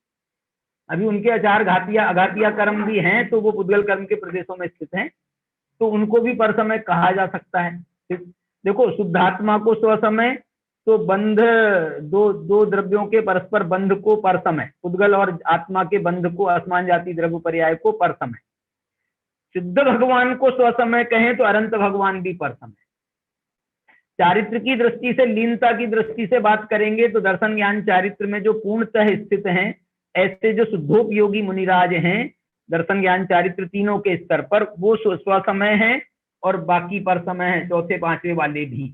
Speaker 5: अभी उनके आचार अघातिया कर्म भी हैं तो वो पुद्गल कर्म के प्रदेशों में स्थित हैं, तो उनको भी पर समय कहा जा सकता है। देखो शुद्धात्मा को स्वसमय, तो बंध दो द्रव्यों के परस्पर बंध को पर समय, पुद्गल और आत्मा के बंध को असमान जाति द्रव्य पर्याय को पर समय। सिद्ध भगवान को स्वसमय कहें तो अनंत भगवान भी पर समय। चारित्र की दृष्टि से, लीनता की दृष्टि से बात करेंगे तो दर्शन ज्ञान चारित्र में जो पूर्णतः स्थित हैं, ऐसे जो शुद्धोपयोगी मुनिराज हैं दर्शन ज्ञान चारित्र तीनों के स्तर पर, वो स्वसमय है और बाकी पर समय है, चौथे पांचवे वाले भी।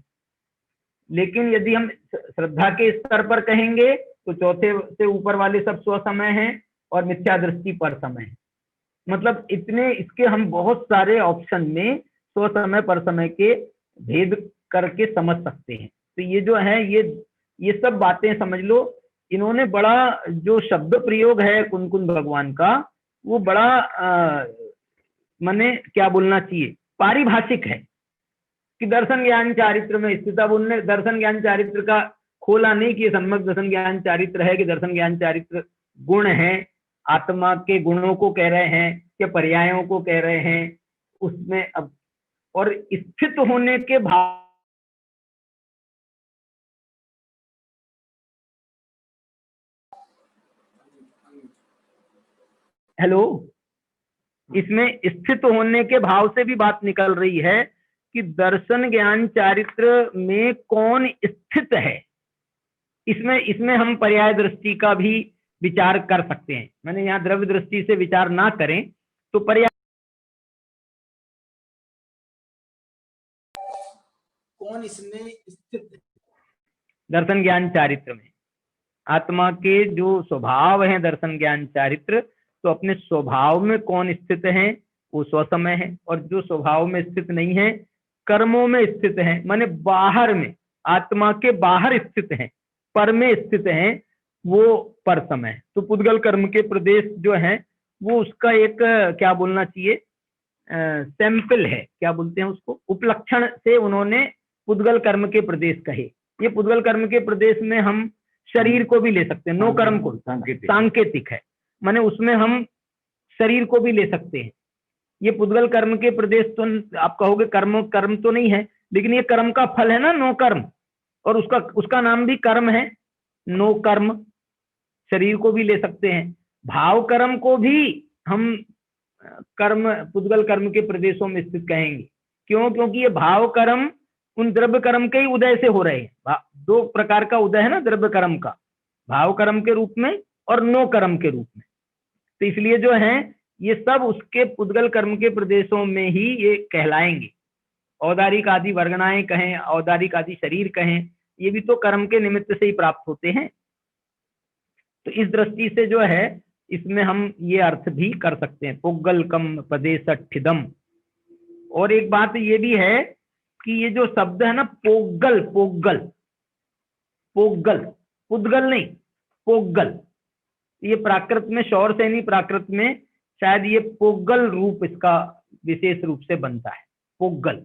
Speaker 5: लेकिन यदि हम श्रद्धा के स्तर पर कहेंगे तो चौथे से ऊपर वाले सब स्वसमय हैं और मिथ्या दृष्टि पर समय है। मतलब इतने इसके हम बहुत सारे ऑप्शन में स्वसमय पर समय के भेद करके समझ सकते हैं। तो ये जो है ये सब बातें समझ लो। इन्होंने बड़ा जो शब्द प्रयोग है कुंद भगवान का, वो बड़ा माने क्या बोलना चाहिए, पारिभाषिक है कि दर्शन ज्ञान चारित्र में स्थित। अब उनने दर्शन ज्ञान चारित्र का खोला नहीं कि सम्यक दर्शन ज्ञान चारित्र है कि दर्शन ज्ञान चारित्र गुण है, आत्मा के गुणों को कह रहे हैं या पर्यायों को कह रहे हैं उसमें। अब और स्थित होने के भाव, हेलो, इसमें स्थित होने के भाव से भी बात निकल रही है कि दर्शन ज्ञान चारित्र में कौन स्थित है। इसमें हम पर्याय दृष्टि का भी विचार कर सकते हैं। मैंने यहाँ द्रव्य दृष्टि से विचार ना करें तो पर्याय
Speaker 9: कौन इसमें स्थित है।
Speaker 5: दर्शन ज्ञान चारित्र में आत्मा के जो स्वभाव हैं दर्शन ज्ञान चारित्र, तो अपने स्वभाव में कौन स्थित है वो स्वसमय है, और जो स्वभाव में स्थित नहीं है कर्मों में स्थित हैं, माने बाहर में, आत्मा के बाहर स्थित हैं, पर में स्थित हैं, वो पर समय। तो पुद्गल कर्म के प्रदेश जो हैं वो उसका एक क्या बोलना चाहिए, सैंपल है, क्या बोलते हैं उसको, उपलक्षण से उन्होंने पुद्गल कर्म के प्रदेश कहे। ये पुद्गल कर्म के प्रदेश में हम शरीर को भी ले सकते हैं, नो कर्म को सांकेतिक है, माने उसमें हम शरीर को भी ले सकते हैं। ये पुद्गल कर्म के प्रदेश तो आप कहोगे कर्म तो नहीं है, लेकिन ये कर्म का फल है ना, नो कर्म, और उसका नाम भी कर्म है, नो कर्म। शरीर को भी ले सकते हैं, भाव कर्म को भी हम कर्म, पुद्गल कर्म के प्रदेशों में स्थित कहेंगे। क्यों? क्योंकि ये भाव कर्म उन द्रव्य कर्म के ही उदय से हो रहे हैं। दो प्रकार का उदय है ना द्रव्य कर्म का, भाव कर्म के रूप में और नो कर्म के रूप में। तो इसलिए जो है ये सब उसके पुद्गल कर्म के प्रदेशों में ही ये कहलाएंगे। औदारिक आदि वर्गणाएं कहें, औदारिक आदि शरीर कहें, ये भी तो कर्म के निमित्त से ही प्राप्त होते हैं। तो इस दृष्टि से जो है इसमें हम ये अर्थ भी कर सकते हैं, पुग्गल कम पदेशठिदम। और एक बात ये भी है कि ये जो शब्द है ना पोग्गल, पोग्गल, पोग्गल, पुद्गल नहीं, पोग्गल, ये प्राकृत में, शौर सैनी प्राकृत में शायद ये पोग्गल रूप इसका विशेष रूप से बनता है, पोग्गल।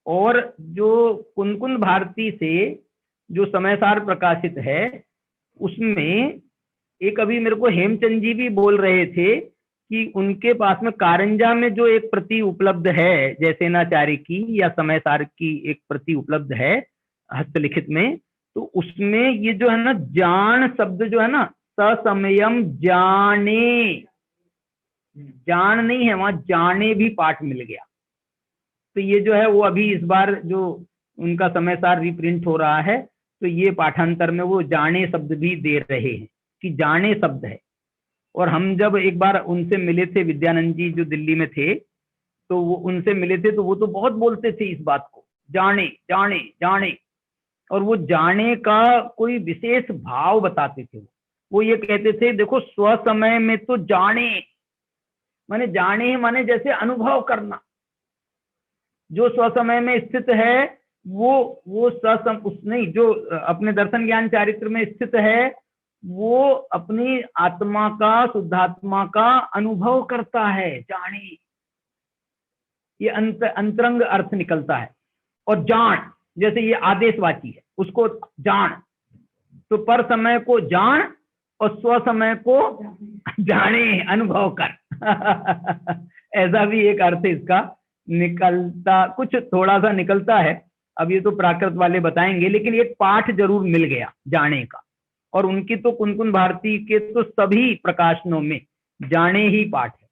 Speaker 5: और जो कुनकुन भारती से जो समयसार प्रकाशित है उसमें एक अभी मेरे को हेमचंद जी भी बोल रहे थे कि उनके पास में कारंजा में जो एक प्रति उपलब्ध है जयसेनाचार्य की या समयसार की एक प्रति उपलब्ध है हस्तलिखित में, तो उसमें ये जो है ना जान शब्द जो है ना, ससमयम जाने, जान नहीं है वहां, जाने भी पाठ मिल गया। तो ये जो है वो अभी इस बार जो उनका समयसार रिप्रिंट हो रहा है तो ये पाठांतर में वो जाने शब्द भी दे रहे हैं कि जाने शब्द है। और हम जब एक बार उनसे मिले थे, विद्यानंद जी जो दिल्ली में थे, तो वो उनसे मिले थे तो वो तो बहुत बोलते थे इस बात को, जाने जाने जाने। और वो जाने का कोई विशेष भाव बताते थे। वो ये कहते थे देखो स्व समय में तो जाने माने, जाने माने जैसे अनुभव करना। जो स्व समय में स्थित है वो उस नहीं, जो अपने दर्शन ज्ञान चारित्र में स्थित है वो अपनी आत्मा का, शुद्धात्मा का अनुभव करता है, जाने, ये अंतरंग अर्थ निकलता है। और जान जैसे ये आदेशवाची है, उसको जान, तो पर समय को जान और स्व समय को जाने, अनुभव कर। ऐसा भी एक अर्थ इसका निकलता, कुछ थोड़ा सा निकलता है। अब ये तो प्राकृत वाले बताएंगे, लेकिन एक पाठ जरूर मिल गया जाने का। और उनकी तो कुनकुन भारती के तो सभी प्रकाशनों में जाने ही पाठ है,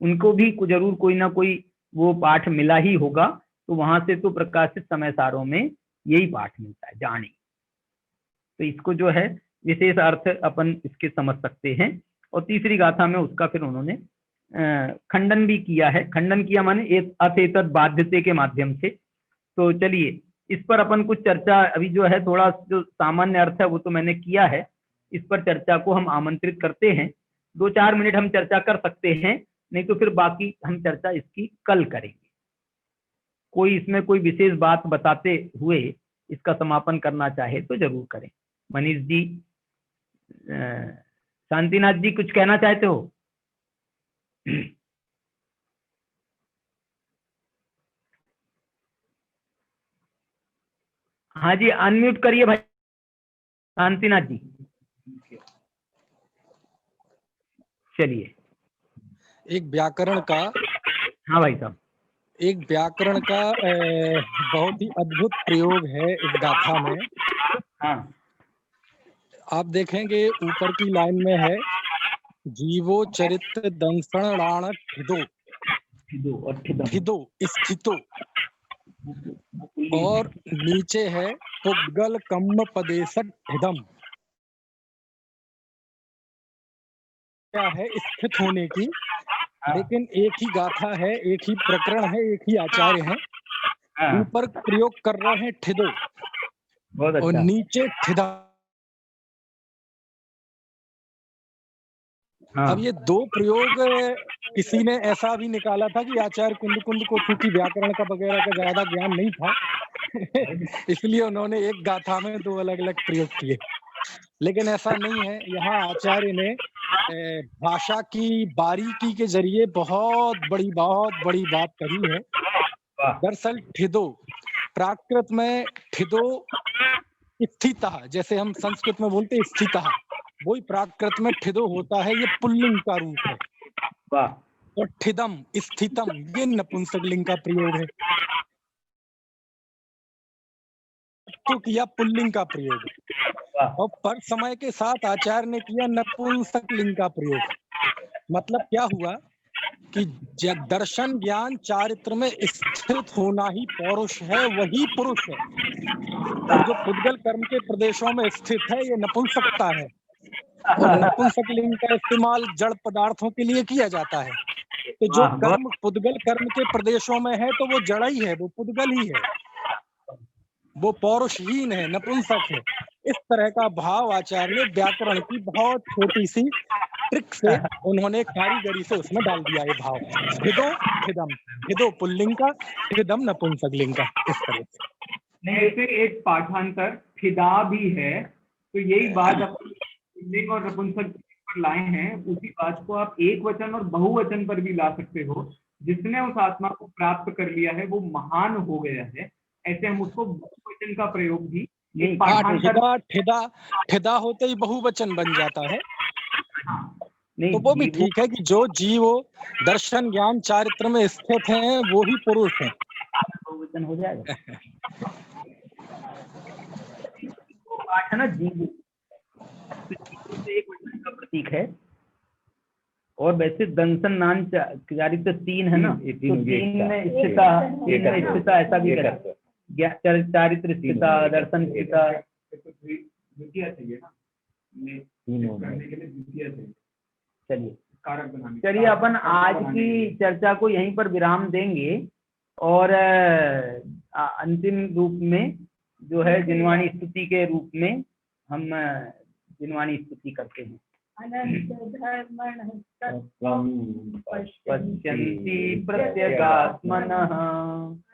Speaker 5: उनको भी जरूर कोई ना कोई वो पाठ मिला ही होगा। तो वहां से तो प्रकाशित समयसारों में यही पाठ मिलता है, जाने। तो इसको जो है विशेष अर्थ अपन इसके समझ सकते हैं। और तीसरी गाथा में उसका फिर उन्होंने खंडन भी किया है। खंडन किया माने अचेतन बाध्यते के माध्यम से। तो चलिए इस पर अपन कुछ चर्चा, अभी जो है थोड़ा जो सामान्य अर्थ है वो तो मैंने किया है, इस पर चर्चा को हम आमंत्रित करते हैं। 2-4 मिनट हम चर्चा कर सकते हैं, नहीं तो फिर बाकी हम चर्चा इसकी कल करेंगे। कोई इसमें कोई विशेष बात बताते हुए इसका समापन करना चाहे तो जरूर करें। मनीष जी, शांतिनाथ जी कुछ कहना चाहते हो? हाँ जी, अनम्यूट करिए भाई शांतिनाथ जी। चलिए,
Speaker 9: एक व्याकरण का,
Speaker 5: हाँ भाई साहब,
Speaker 9: एक व्याकरण का बहुत ही अद्भुत प्रयोग है इस गाथा में।
Speaker 5: हाँ,
Speaker 9: आप देखेंगे ऊपर की लाइन में है जीवो चरित्र दंसणाण ठिदो, ठिदो स्थितो, और नीचे है पुग्गल कम्म पदेशट ठिदम। क्या है स्थित होने की, लेकिन एक ही गाथा है, एक ही प्रकरण है, एक ही आचार्य है। ऊपर प्रयोग कर रहे हैं ठिदो और नीचे ठिदा।
Speaker 5: हाँ।
Speaker 9: अब ये दो प्रयोग किसी ने ऐसा भी निकाला था कि आचार्य कुंद कुंद को चूंकि व्याकरण का वगैरह का ज्यादा ज्ञान नहीं था इसलिए उन्होंने एक गाथा में दो अलग अलग प्रयोग किए, लेकिन ऐसा नहीं है। यहाँ आचार्य ने भाषा की बारीकी के जरिए बहुत बड़ी बात कही है। दरअसल ठिदो, प्राकृत में ठिदो स्थितः, जैसे हम संस्कृत में बोलते स्थितः, वही प्राकृत में ठिदो होता है, ये पुल्लिंग का रूप है। और ठिदम स्थितम ये नपुंसक लिंग का प्रयोग है। तो किया पुल्लिंग का प्रयोग, और पर समय के साथ आचार्य ने किया नपुंसक लिंग का प्रयोग। मतलब क्या हुआ कि दर्शन ज्ञान चारित्र में स्थित होना ही पौरुष है, वही पुरुष है। और जो पुद्गल कर्म के प्रदेशों में स्थित है ये नपुंसकता है। और नपुंसक लिंग का इस्तेमाल जड़ पदार्थों के लिए किया जाता है। तो जो कर्म पुद्गल कर्म के प्रदेशों में है तो वो जड़ ही है, वो पुद्गल ही है, वो पौरुषहीन है, नपुंसक है। इस तरह का भाव आचार्य ने व्याकरण की बहुत छोटी सी ट्रिक से उन्होंने कारीगरी से उसमें डाल दिया ये भाव। ठिदो ठिदम, ठिदो पुल्लिंग का, ठिदम नपुंसक लिंग का, इस तरह से।
Speaker 8: ऐसे एक पाठांतर ठिदा भी है, तो यही बात अपन पुल्लिंग और नपुंसक पर लाए हैं। उसी बात को आप एक वचन और बहुवचन पर भी ला सकते हो। जिसने उस आत्मा को प्राप्त कर लिया है वो महान हो गया है, ऐसे हम उसको बहुवचन का प्रयोग भी
Speaker 9: ठिदा होते ही बहुवचन बन जाता है। तो वो भी ठीक है कि जो जीव दर्शन ज्ञान चारित्र में स्थित हैं वो ही पुरुष हैं,
Speaker 5: बहुवचन हो जाएगा। पाठ है ना जीव, एक वचन का प्रतीक है। और वैसे दंसन नान चारित्र तीन है ना, तो तीन में स्थिता ऐसा भी करते हैं, चारित्र स्थिता, दर्शन स्थिता,
Speaker 8: द्वितीय चाहिए ना करने के लिए, द्वितीय चाहिए।
Speaker 5: चलिए
Speaker 8: कारक बनाने,
Speaker 5: चलिए अपन आज की चर्चा को यहीं पर विराम देंगे और अंतिम रूप में जो है जिनवाणी स्तुति के रूप में हम जिनवाणी स्तुति करते हैं। पश्यन्ति प्रत्यगात्मनः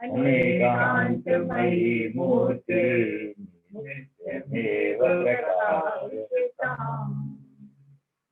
Speaker 5: अनेकान्तमयी मूर्तिर्नित्यमेव प्रकाशयति।